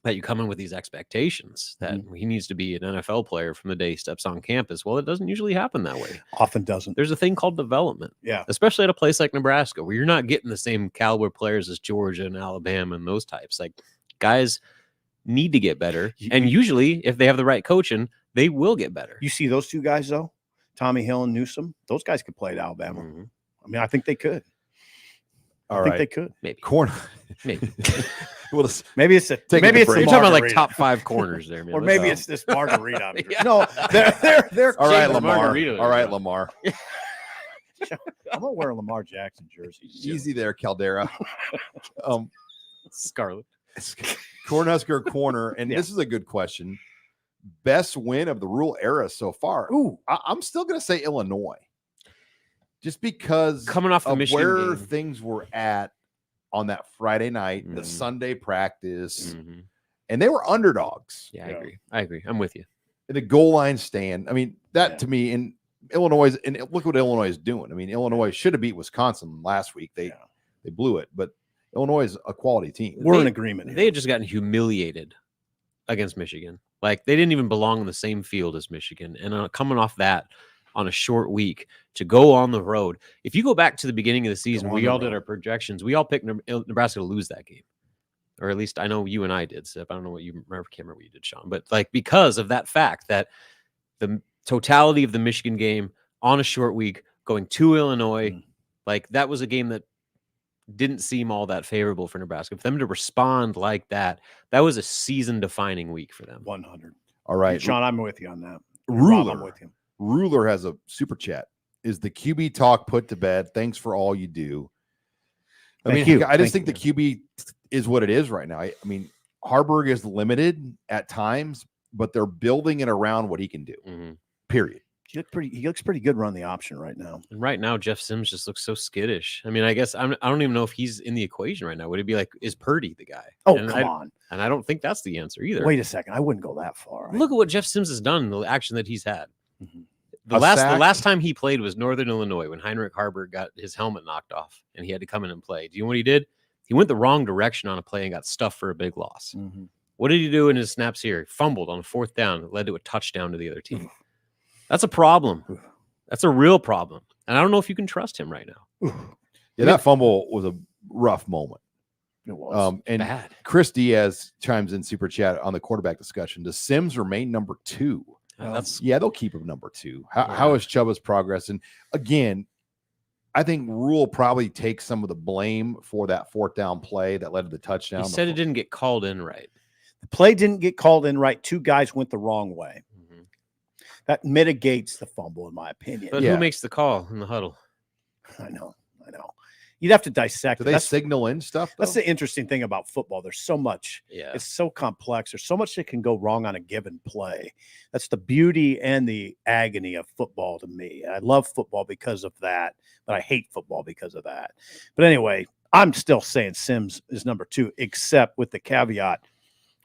that you come in with these expectations that he needs to be an NFL player from the day he steps on campus. Well, it doesn't usually happen that way. Often doesn't. There's a thing called development. Yeah. Especially at a place like Nebraska, where you're not getting the same caliber players as Georgia and Alabama and those types. Like guys need to get better. And usually if they have the right coaching, they will get better. You see those two guys though, Tommy Hill and Newsom, those guys could play at Alabama. Mhm. I mean, I think they could. All I think right. they could. Maybe. Maybe. Maybe it's Maybe it's the You're talking about like margarita. top 5 corners there, man. Or maybe it's this margarita. I'm Yeah. No, they're all right, the Lamar. margarita. All right, Lamar. I'm gonna wear a Lamar Jackson jersey. Easy there, Caldera. Scarlet. Cornhusker corner, and this is a good question. Best win of the Rhule era so far. Ooh, I'm still going to say Illinois, just because Coming off the of Michigan where game. things were at on that Friday night, the Mhm. Sunday practice, Mhm. and they were underdogs. Yeah, Yeah. I agree. I'm with you. The goal line stand. I mean, that Yeah. to me, in Illinois, and look what Illinois is doing. I mean, Illinois should have beat Wisconsin last week. They blew it, but Illinois is a quality team. we're in agreement here. They had just gotten humiliated against Michigan. Like they didn't even belong in the same field as Michigan. And coming off that on a short week to go on the road. If you go back to the beginning of the season, on we the all did road. our projections. We all picked Nebraska to lose that game. Or at least I know you and I did, Sip. I don't know what you remember. Can't remember what you did, Sean. But like because of that fact that the totality of the Michigan game on a short week going to Illinois, like that was a game that didn't seem all that favorable for Nebraska. For them to respond like that, that was a season-defining week for them. 100. All right, Sean, I'm with you on that. Rob, I'm with you. Ruler has a super chat. Is the QB talk put to bed? Thanks for all you do. Thank you. I just Thank think the QB is what it is right now. I mean, Harburg is limited at times, but they're building it around what he can do. Mhm. Period. He looks pretty good running the option right now. And right now, Jeff Sims just looks so skittish. I mean, I guess I don't even know if he's in the equation right now. Would it be like, is Purdy the guy? Oh, and come on. And I don't think that's the answer either. Wait a second. I wouldn't go that far. Look at what Jeff Sims has done, the action that he's had. Mhm. The A sack. last time he played was Northern Illinois when Heinrich Harburg got his helmet knocked off and he had to come in and play. Do you know what he did? He went the wrong direction on a play and got stuffed for a big loss. Mhm. What did he do in his snaps here? He fumbled on a 4th down. It led to a touchdown to the other team. That's a problem. That's a real problem. And I don't know if you can trust him right now. Yeah, that fumble was a rough moment. It was. And Bad. Chris Diaz chimes in super chat on the quarterback discussion. Does Sims remain number 2? That's Yeah, they'll keep him number 2. How is Chuba's progress? And again, I think Rhule probably takes some of the blame for that 4th down play that led to the touchdown. he said it didn't get called in right. The play didn't get called in right. 2 guys went the wrong way. That mitigates the fumble, in my opinion. But Yeah. who makes the call in the huddle? I know. You'd have to dissect Do it. they That's, signal in stuff? that's though? the interesting thing about football. There's so much. Yeah. It's so complex. There's so much that can go wrong on a given play. That's the beauty and the agony of football to me. I love football because of that, but I hate football because of that. But anyway, I'm still saying Sims is number 2, except with the caveat,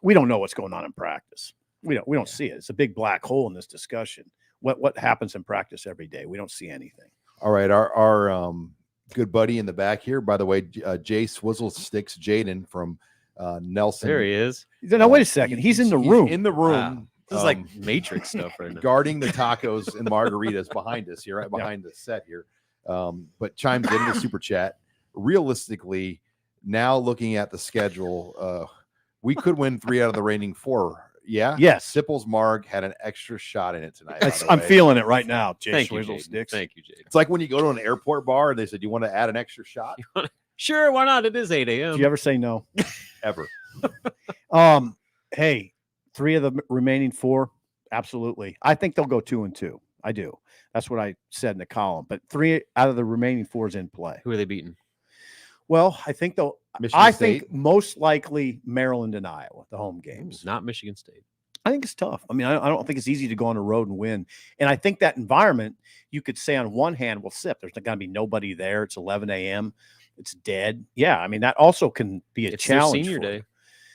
we don't know what's going on in practice. We don't see it. It's a big black hole in this discussion. What happens in practice every day? We don't see anything. All right, our good buddy in the back here, by the way, Jay Swizzle Sticks Jaden from Nelson. There he is. Now wait a second. He's in the room. In the room. Wow. This is like Matrix stuff right now. Guarding the tacos and margaritas behind us here, right behind the set here. But chimes in the super chat. Realistically, now looking at the schedule, we could win 3 out of the remaining 4. Yeah. Yes. Sipple's Marg had an extra shot in it tonight. I'm feeling it right now. Jay Thank you, Swizzle Jaden. Sticks. Thank you, Jay. It's like when you go to an airport bar and they said, "You want to add an extra shot?" Sure, why not? It is 8 a.m. Do you ever say no? Ever. Hey, 3 of the remaining 4, absolutely. I think they'll go 2-2. I do. That's what I said in the column. But 3 out of the remaining 4 is in play. Who are they beating? Well, I think they'll. Michigan State? Think most likely Maryland and Iowa, the home games. Not Michigan State. I think it's tough. I mean, I don't think it's easy to go on the road and win. And I think that environment, you could say on one hand, well, Sip, there's not going to be nobody there. It's 11 a.m. It's dead. Yeah, I mean, that also can be a challenge. Senior day.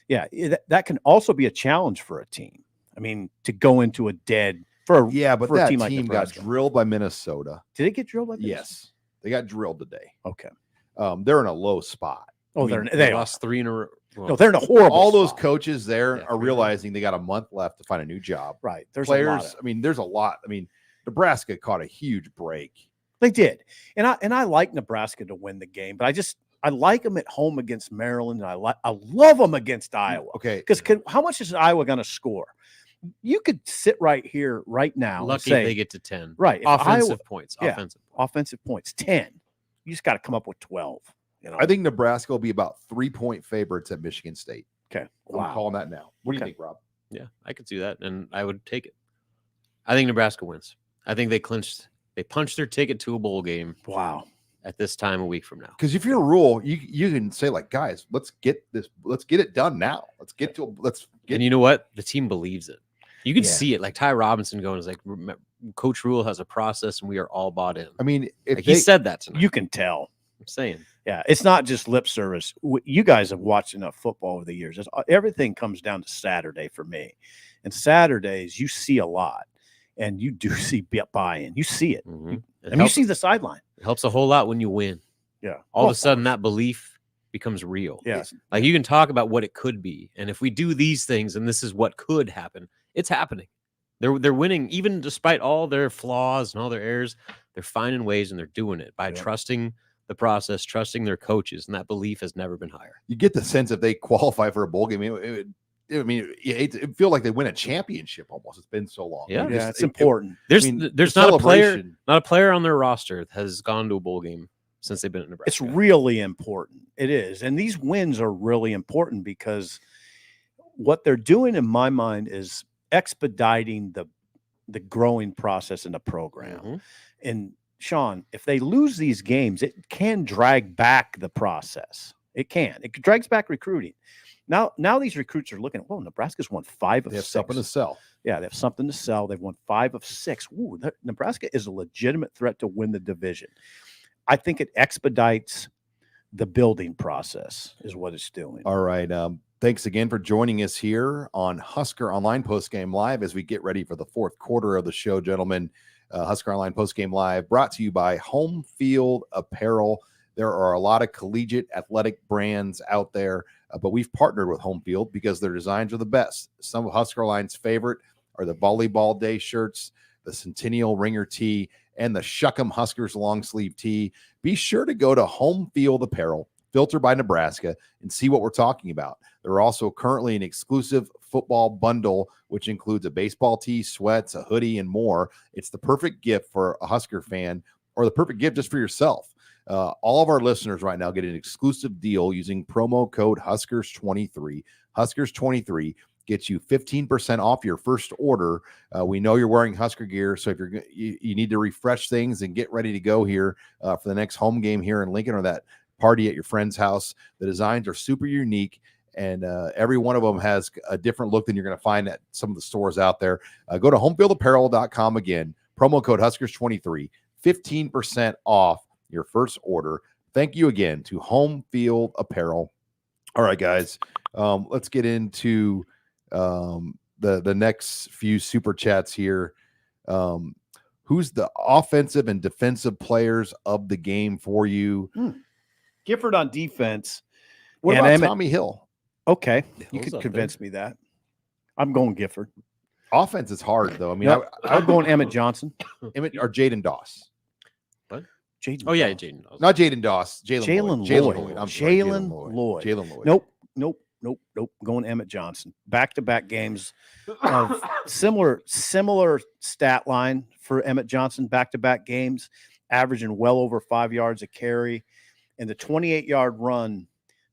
Yeah, that can also be a challenge for a team. I mean, to go into a dead for but for that a team, team like got Nebraska. drilled by Minnesota. Did they get drilled like this? Yes, they got drilled today. Okay. They're in a low spot. Oh, I mean, they lost 3 in a row. Well, No, they're in a horrible. all those spot. coaches there Yeah, are realizing they got a month left to find a new job. Right. There's Players, a lot of, I mean, there's a lot. I mean, Nebraska caught a huge break. they did, and I like Nebraska to win the game, but I like them at home against Maryland, and I love them against Iowa. Okay, Because how much is Iowa going to score? You could sit right here right now. lucky and say, if they get to 10. right if Offensive Iowa, points. yeah. Offensive points. 10. You just got to come up with 12. You know. I think Nebraska will be about 3-point favorites at Michigan State. Okay. I'm calling that now. What do you Okay. think, Rob? Yeah, I could see that, and I would take it. I think Nebraska wins. I think they punched their ticket to a bowl game Wow. at this time a week from now. Because if you're a Rhule, you can say like, guys, let's get it done now. And you know what? The team believes it. You can Yeah. see it. Like Ty Robinson going is like, Coach Rhule has a process, and we are all bought in. I mean, if Like, he said that tonight. You can tell. I'm saying. Yeah, it's not just lip service. You guys have watched enough football over the years. Everything comes down to Saturday for me. And Saturdays, you see a lot, and you do see buy-in. You see it. Mhm. It You see the sideline. It helps a whole lot when you win. Yeah. All of a sudden, that belief becomes real. Yeah. Like you can talk about what it could be, and if we do these things, and this is what could happen, it's happening. They're winning, even despite all their flaws and all their errors. They're finding ways, and they're doing it by trusting the process, trusting their coaches, and that belief has never been higher. you get the sense if they qualify for a bowl game, it feel like they win a championship almost. It's been so long. Yeah. Yeah, it's important. There's not a player celebration- not a player on their roster that has gone to a bowl game since they've been at Nebraska. It's really important. It is. And these wins are really important because what they're doing in my mind is expediting the growing process in the program. Mhm. And Sean, if they lose these games, it can drag back the process. It can. It drags back recruiting. Now these recruits are looking at, well, Nebraska's won 5 of They have 6. something to sell. Yeah, they have something to sell. They've won 5 of 6. Ooh, Nebraska is a legitimate threat to win the division. I think it expedites the building process is what it's doing. All right. Thanks again for joining us here on Husker Online Postgame Live as we get ready for the 4th quarter of the show, gentlemen. Husker Online Postgame Live brought to you by Homefield Apparel. There are a lot of collegiate athletic brands out there, but we've partnered with Homefield because their designs are the best. Some of Husker Online's favorite are the Volleyball Day shirts, the Centennial Ringer tee, and the Shuck'em Huskers long sleeve tee. Be sure to go to Homefield Apparel, filtered by Nebraska, and see what we're talking about. They're also currently an exclusive football bundle, which includes a baseball tee, sweats, a hoodie, and more. It's the perfect gift for a Husker fan, or the perfect gift just for yourself. All of our listeners right now get an exclusive deal using promo code Huskers23. Huskers23 gets you 15% off your first order. We know you're wearing Husker gear, so if you need to refresh things and get ready to go here for the next home game here in Lincoln or that party at your friend's house, the designs are super unique. And every one of them has a different look than you're going to find at some of the stores out there. Go to homefieldapparel.com again. Promo code Huskers23, 15% off your first order. Thank you again to Homefield Apparel. All right, guys, let's get into the next few super chats here. Who's the offensive and defensive players of the game for you? Gifford on defense. What and about Emmett. Tommy Hill? Okay, you Hill's could up convince me that. I'm going Gifford. Offense is hard though. I mean, Yep. I'm going Emmett Johnson. Emmett or Jaden Doss. Jaden. Oh yeah, Doss. Jaden. Doss. Not Jaden Doss. Jalen Lloyd. Lloyd. I'm sorry, Jalen Lloyd. Jalen Lloyd. Nope. Going Emmett Johnson. Back-to-back games of similar stat line for Emmett Johnson. Back-to-back games, averaging well over 5 yards a carry, and the 28-yard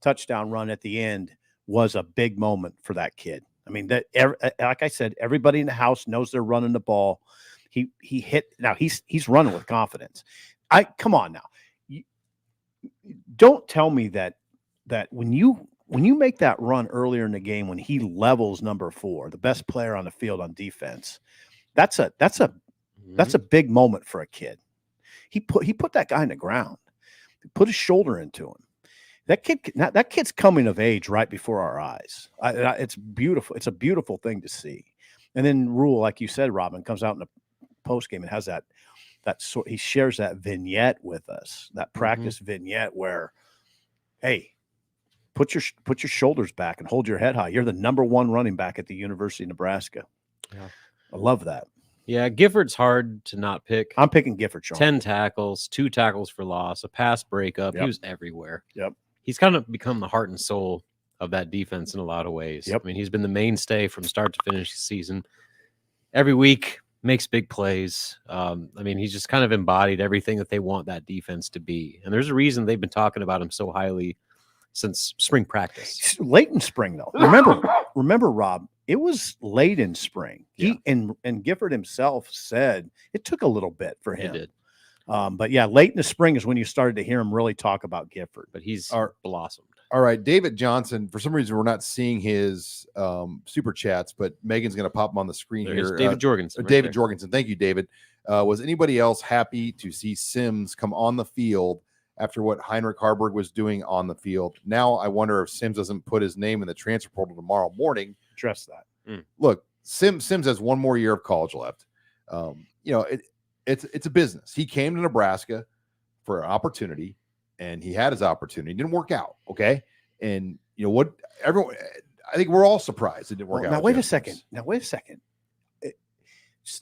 touchdown run at the end was a big moment for that kid. I mean, like I said, everybody in the house knows they're running the ball. He hit. Now he's running with confidence. Come on now. Don't tell me that when you make that run earlier in the game, when he levels number 4, the best player on the field on defense, that's a big moment for a kid. He put that guy in the ground, he put his shoulder into him. That kid's coming of age right before our eyes. It's beautiful. It's a beautiful thing to see. And then Rhule, like you said, Robin, comes out in the post game and has that he shares that vignette with us, that practice vignette where, hey, put your shoulders back and hold your head high. You're the number 1 running back at the University of Nebraska. Yeah. I love that. Yeah, Gifford's hard to not pick. I'm picking Gifford. Sean. 10 tackles, 2 tackles for loss, a pass breakup. Yep. He was everywhere. Yep. He's kind of become the heart and soul of that defense in a lot of ways. Yep. I mean, he's been the mainstay from start to finish the season. Every week, makes big plays. I mean, he's just kind of embodied everything that they want that defense to be. And there's a reason they've been talking about him so highly since spring practice. Late in spring, though. Remember, Rob, it was late in spring. He and Gifford himself said it took a little bit for him. It did. But yeah, late in the spring is when you started to hear him really talk about Gifford. But he's blossomed. All right, David Johnson. For some reason, we're not seeing his super chats, but Megan's going to pop him on the screen There's here. David Jorgensen. Right David there. Jorgensen. Thank you, David. Was anybody else happy to see Sims come on the field after what Heinrich Harburg was doing on the field? Now I wonder if Sims doesn't put his name in the transfer portal tomorrow morning. Address that. Look, Sims has one more year of college left. It's a business. He came to Nebraska for an opportunity, and he had his opportunity. It didn't work out. Okay. And you know what? Everyone, I think we're all surprised it didn't work out. Now, wait a second.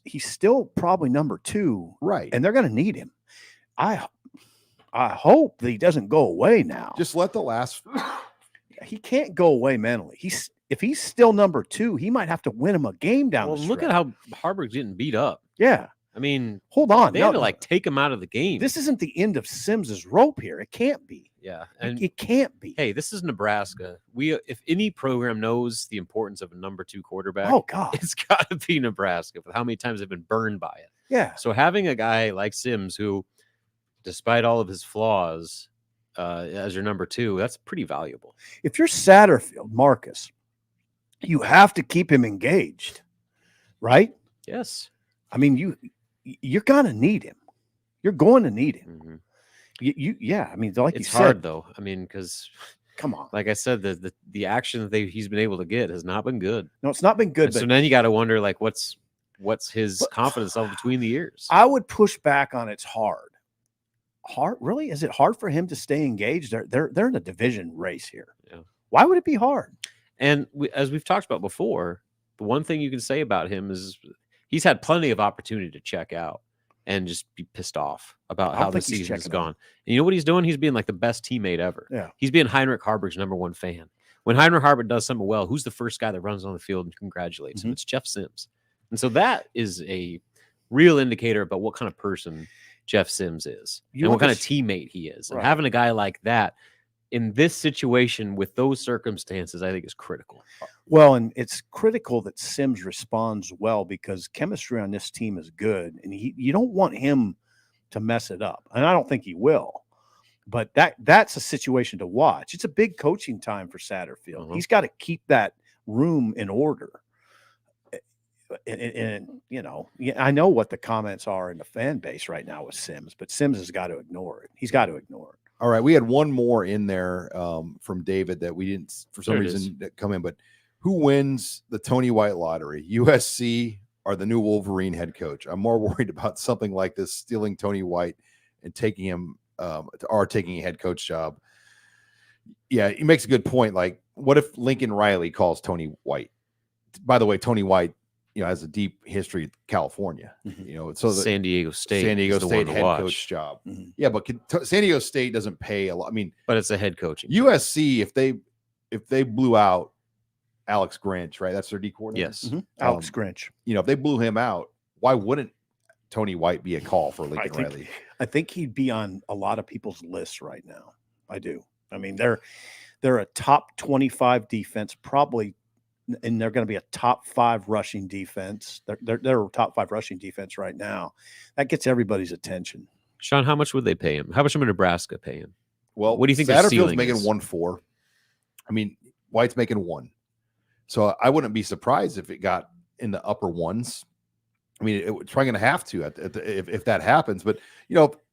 He's still probably number 2. Right. And they're going to need him. I hope that he doesn't go away now. Just let the last. He can't go away mentally. If he's still number 2, he might have to win him a game down the stretch. Look at how Harburg's getting beat up. Yeah. I mean, hold on. They had to take him out of the game. This isn't the end of Sims's rope here. It can't be. Yeah. And it can't be. Hey, this is Nebraska. If any program knows the importance of a number 2 quarterback, oh God, it's got to be Nebraska with how many times they've been burned by it. Yeah. So having a guy like Sims who, despite all of his flaws, as your number 2, that's pretty valuable. If you're Satterfield, Marcus, you have to keep him engaged, right? Yes. I mean, you're gonna need him. You're going to need him. Yeah. I mean, like it's you said, hard though. I mean, because come on, like I said, the action that he's been able to get has not been good. No, it's not been good. So then you got to wonder, like, what's his confidence level between the ears? I would push back on it's hard. Hard, really? Is it hard for him to stay engaged? They're in a division race here. Yeah. Why would it be hard? And as we've talked about before, the one thing you can say about him is he's had plenty of opportunity to check out and just be pissed off about how the season's gone. And you know what he's doing? He's being like the best teammate ever. Yeah. He's being Heinrich Harburg's number 1 fan. When Heinrich Harburg does something well, who's the first guy that runs on the field and congratulates him? It's Jeff Sims. And so that is a real indicator about what kind of person Jeff Sims is and what kind of teammate he is. And having a guy like that in this situation with those circumstances, I think is critical. Well, and it's critical that Sims responds well because chemistry on this team is good, and you don't want him to mess it up. And I don't think he will. But that's a situation to watch. It's a big coaching time for Satterfield. He's got to keep that room in order. And you know, I know what the comments are in the fan base right now with Sims, but Sims has got to ignore it. He's got to ignore it. All right, we had one more in there from David that we didn't for some reason come in, but Who wins the Tony White lottery? USC or the new Wolverine head coach? I'm more worried about something like this, stealing Tony White and taking him or taking a head coach job. Yeah, he makes a good point. Like, what if Lincoln Riley calls Tony White? By the way, Tony White, has a deep history in California. So San Diego State head coach job. Mm-hmm. Yeah, but San Diego State doesn't pay a lot. I mean, but it's a head coaching. USC, if they blew out Alex Grinch, right? That's their D coordinator. Yes, Alex Grinch. If they blew him out, why wouldn't Tony White be a call for Lincoln Riley? I think he'd be on a lot of people's lists right now. I do. I mean, they're a top 25 defense, probably, and they're going to be a top 5 rushing defense. They're a top 5 rushing defense right now. That gets everybody's attention. Sean, how much would they pay him? How much would Nebraska pay him? Well, what do you think? Satterfield's making 1.4. I mean, White's making 1. So I wouldn't be surprised if it got in the upper ones. I mean, it's probably going to have to if that happens. But,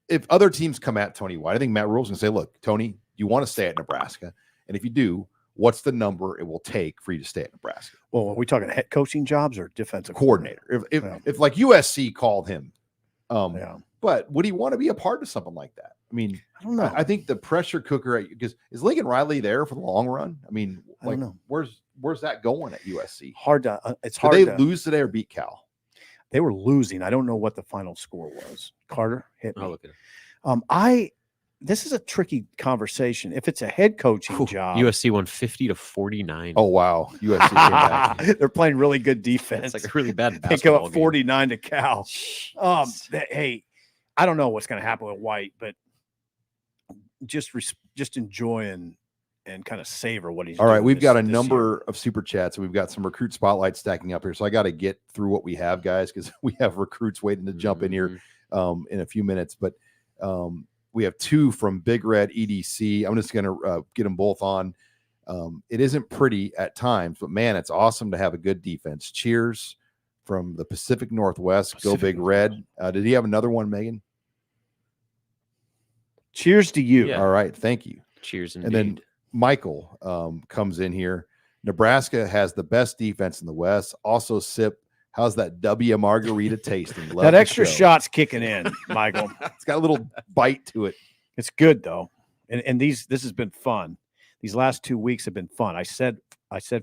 if other teams come at Tony White, I think Matt Rhule's going to say, look, Tony, you want to stay at Nebraska. And if you do, what's the number it will take for you to stay at Nebraska? Well, are we talking head coaching jobs or defensive coordinator? If like USC called him, but would he want to be a part of something like that? I mean, I don't know. I think the pressure cooker, because is Lincoln Riley there for the long run? I mean, like, where's that going at USC? It's hard. Did they lose today or beat Cal? They were losing. I don't know what the final score was. Carter, hit me. I'll look at it. This is a tricky conversation. If it's a head coaching job, USC won 50-49. Oh wow, USC came back. They're playing really good defense. It's like a really bad They basketball go up game. 49 to Cal. Hey, I don't know what's going to happen with White, but just enjoying and kind of savor what he's all doing. right, we've got a this number year. of super chats, and we've got some recruit spotlights stacking up here. So I got to get through what we have, guys, because we have recruits waiting to jump in here in a few minutes. But we have 2 from Big Red EDC. I'm just going to get them both on. It isn't pretty at times, but man, it's awesome to have a good defense. Cheers from the Pacific Northwest. Go Big Red. Did he have another one, Megan? Cheers to you. Yeah. All right, thank you. Cheers indeed. And then Michael comes in here. Nebraska has the best defense in the West. Also, Sip, how's that W margarita tasting? Love That the extra show. shot's kicking in, Michael. It's got a little bite to it. It's good though, and this has been fun. These last 2 weeks have been fun. I said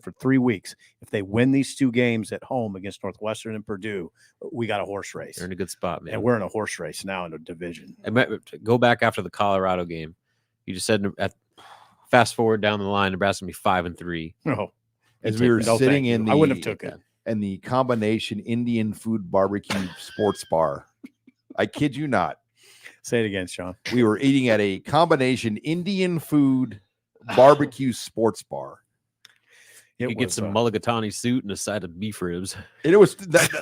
for 3 weeks, if they win these 2 games at home against Northwestern and Purdue, we got a horse race. They're in a good spot, man. And we're in a horse race now in a division. Go back after the Colorado game. You just said fast forward down the line, Nebraska be 5-3. No, As we were sitting in the, I wouldn't have took it. And the combination Indian food barbecue sports bar. I kid you not. Say it again, Sean. We were eating at a combination Indian food barbecue sports bar. You get some mulligatawny suit and a side of beef ribs. And it was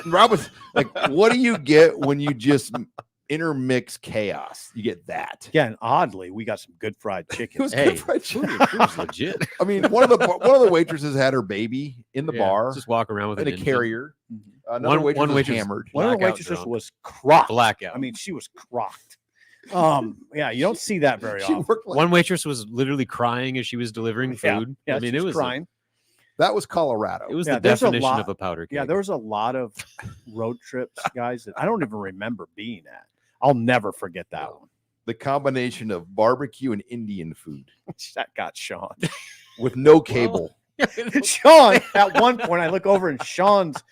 Rob was like, what do you get when you just intermix chaos? You get that. Yeah, and oddly, we got some good fried It chicken. was Hey, good fried chicken. It was legit. I mean, one of the waitresses had her baby in the Yeah, bar just walk around with in a an carrier. Another waitress one was waitress- hammered. One of the blackout waitresses drunk. was crocked. Blackout. I mean, she was crocked. Yeah, you don't see that very She often. worked like, One waitress was literally crying as she was delivering food. Yeah, I mean, she it was crying. that was Colorado. It was Yeah, the there's a definition lot- of a powder keg. Yeah, there was a lot of road trips, guys, that I don't even remember being at. I'll never forget that one. the combination of barbecue and Indian food That got Sean. with no cable. Sean, at one point, I look over and Sean's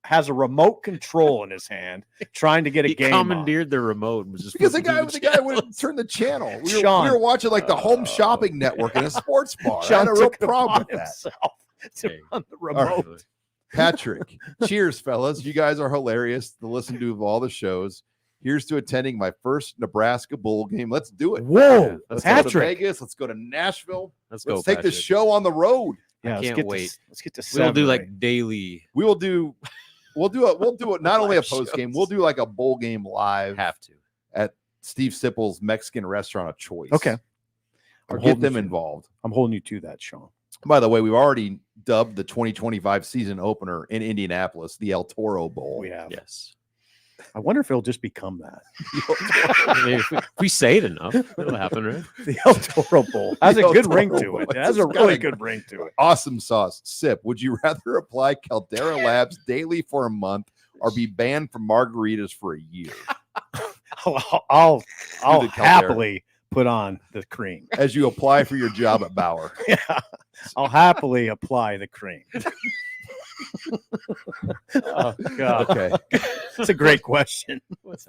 has a remote control in his hand, trying to get a He game on. commandeered the remote and was just Because the flipping guy through wouldn't channels. turn the channel. We Sean. were watching like the Home Shopping Network in a sports bar. I Sean had a real took it problem upon with that. himself to Hey. run the All right. remote. Patrick, cheers, fellas. You guys are hilarious to listen to of all the shows. Here's to attending my first Nebraska Bowl game. Let's do it. Whoa, Let's go to Patrick. Vegas. Let's go to Nashville. Let's go. Let's take this Patrick. show on the road. Yeah, let's can't get wait. let's get to We'll 7. do like daily. We'll do it. Not only a Live post game. shows. We'll do like a bowl game live Have to. at Steve Sipple's Mexican restaurant of choice. Okay. Or I'm get holding them you. involved. I'm holding you to that, Sean. By the way, we've already dubbed the 2025 season opener in Indianapolis the El Toro Bowl. We have. Yes. I wonder if it'll just become that. I mean, if we say it enough, it'll happen, right? The El Toro Bowl has a El good ring Toro to Bowl. it. It has It's a got really a- good ring to it. Awesome sauce. Sip, would you rather apply Caldera Labs daily for a month or be banned from margaritas for a year? I'll the Caldera. happily put on the cream. As you apply for your job at Bauer. Yeah, I'll happily apply the cream. Oh God, Okay. it's a great question.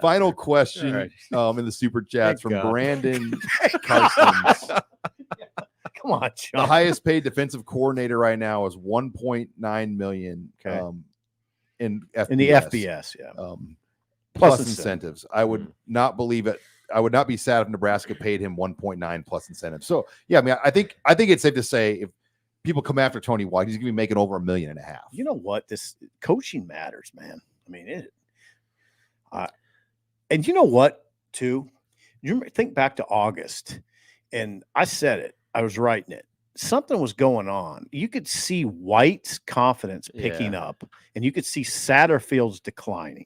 Final question All in the super chats Thank from God. Brandon Carstens. Come on, The John. highest paid defensive coordinator right now is 1.9 million Okay. in FBS. In the FBS, yeah. Plus Plus incentives. I would not believe it. I would not be sad if Nebraska paid him 1.9 plus incentives. So yeah, I mean, I think it's safe to say if people come after Tony White, he's gonna be making over $1.5 million. You know what? This coaching matters, man. I mean, and you know what, too? You think back to August, and I said it. I was writing it. Something was going on. You could see White's confidence picking up, and you could see Satterfield's declining.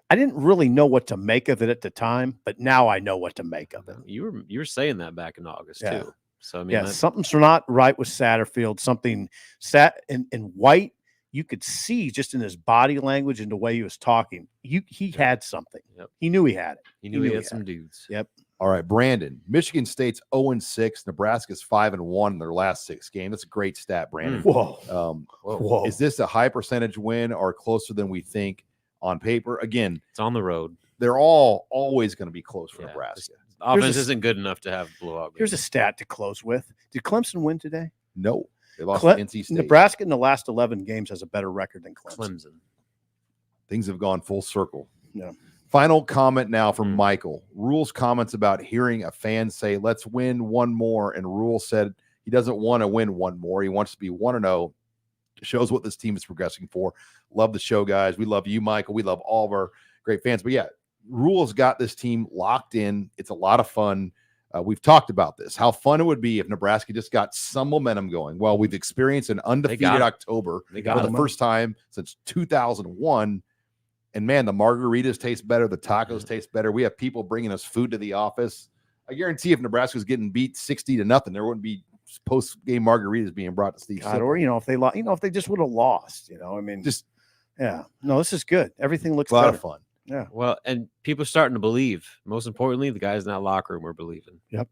I didn't really know what to make of it at the time, but now I know what to make of it. You were saying that back in August Yeah. too. So I mean, Yeah, something's not right with Satterfield. Something in White, you could see just in his body language and the way he was talking. He had something. Yep. He knew he had it. he knew he had some dudes. Yep. All right, Brandon. Michigan State's 0-6. Nebraska's 5-1 in their last 6 games. That's a great stat, Brandon. Whoa. Whoa. Is this a high percentage win or closer than we think on paper? Again, It's on the road. they're always going to be close for Yeah, Nebraska. Offense isn't good enough to have blowout. Here's a games. stat to close with. Did Clemson win today? No, they lost to NC State. Nebraska in the last 11 games has a better record than Clemson. Things have gone full circle. Yeah. Final comment now from Michael. Rhule's comments about hearing a fan say, let's win one more. And Rhule said he doesn't want to win one more. He wants to be 1-0. Shows what this team is progressing for. Love the show, guys. We love you, Michael. We love all of our great fans. But yeah, Rhule's got this team locked in. It's a lot of fun. We've talked about this, how fun it would be if Nebraska just got some momentum going. Well, we've experienced an undefeated October for the first time since 2001. And man, the margaritas taste better. The tacos taste better. We have people bringing us food to the office. I guarantee if Nebraska was getting beat 60-0, there wouldn't be post-game margaritas being brought to Steve. God, or if they lost, if they just would have lost, I mean, no, this is good. Everything looks a lot better. of fun. Yeah. Well, and people starting to believe. Most importantly, the guys in that locker room are believing. Yep.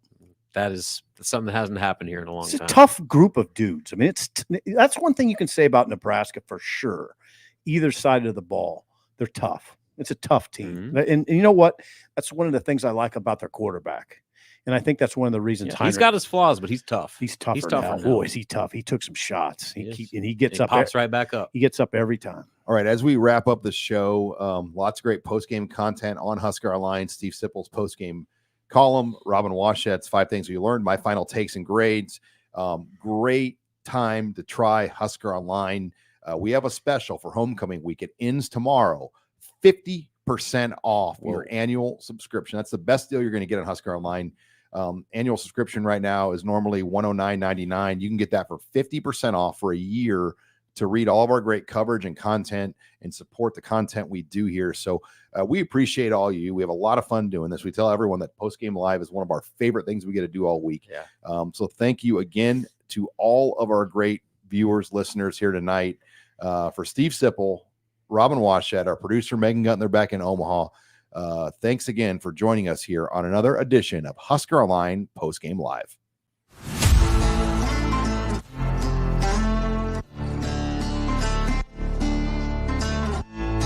That's something that hasn't happened here in a long It's time. a tough group of dudes. I mean, that's one thing you can say about Nebraska for sure. Either side of the ball, they're tough. It's a tough team. And you know what? That's one of the things I like about their quarterback. And I think that's one of the reasons he's got his flaws, but he's tough. He's tougher. He's tougher now. now. Boy, is he tough. He took some shots. He gets up. Pops right back up. He gets up every time. All right, as we wrap up the show, lots of great post-game content on Husker Online. Steve Sipple's post-game column, Robin Washet's 5 Things We Learned, my final takes and grades. Great time to try Husker Online. We have a special for homecoming week. It ends tomorrow. 50% off your annual subscription. That's the best deal you're going to get on Husker Online. Annual subscription right now is normally $109.99. You can get that for 50% off for a year to read all of our great coverage and content and support the content we do here. So we appreciate all you. We have a lot of fun doing this. We tell everyone that Postgame Live is one of our favorite things we get to do all week. Yeah. So thank you again to all of our great viewers, listeners here tonight. For Steve Sipple, Robin Washet, our producer Megan Gunther back in Omaha. Thanks again for joining us here on another edition of Husker Online Postgame Live.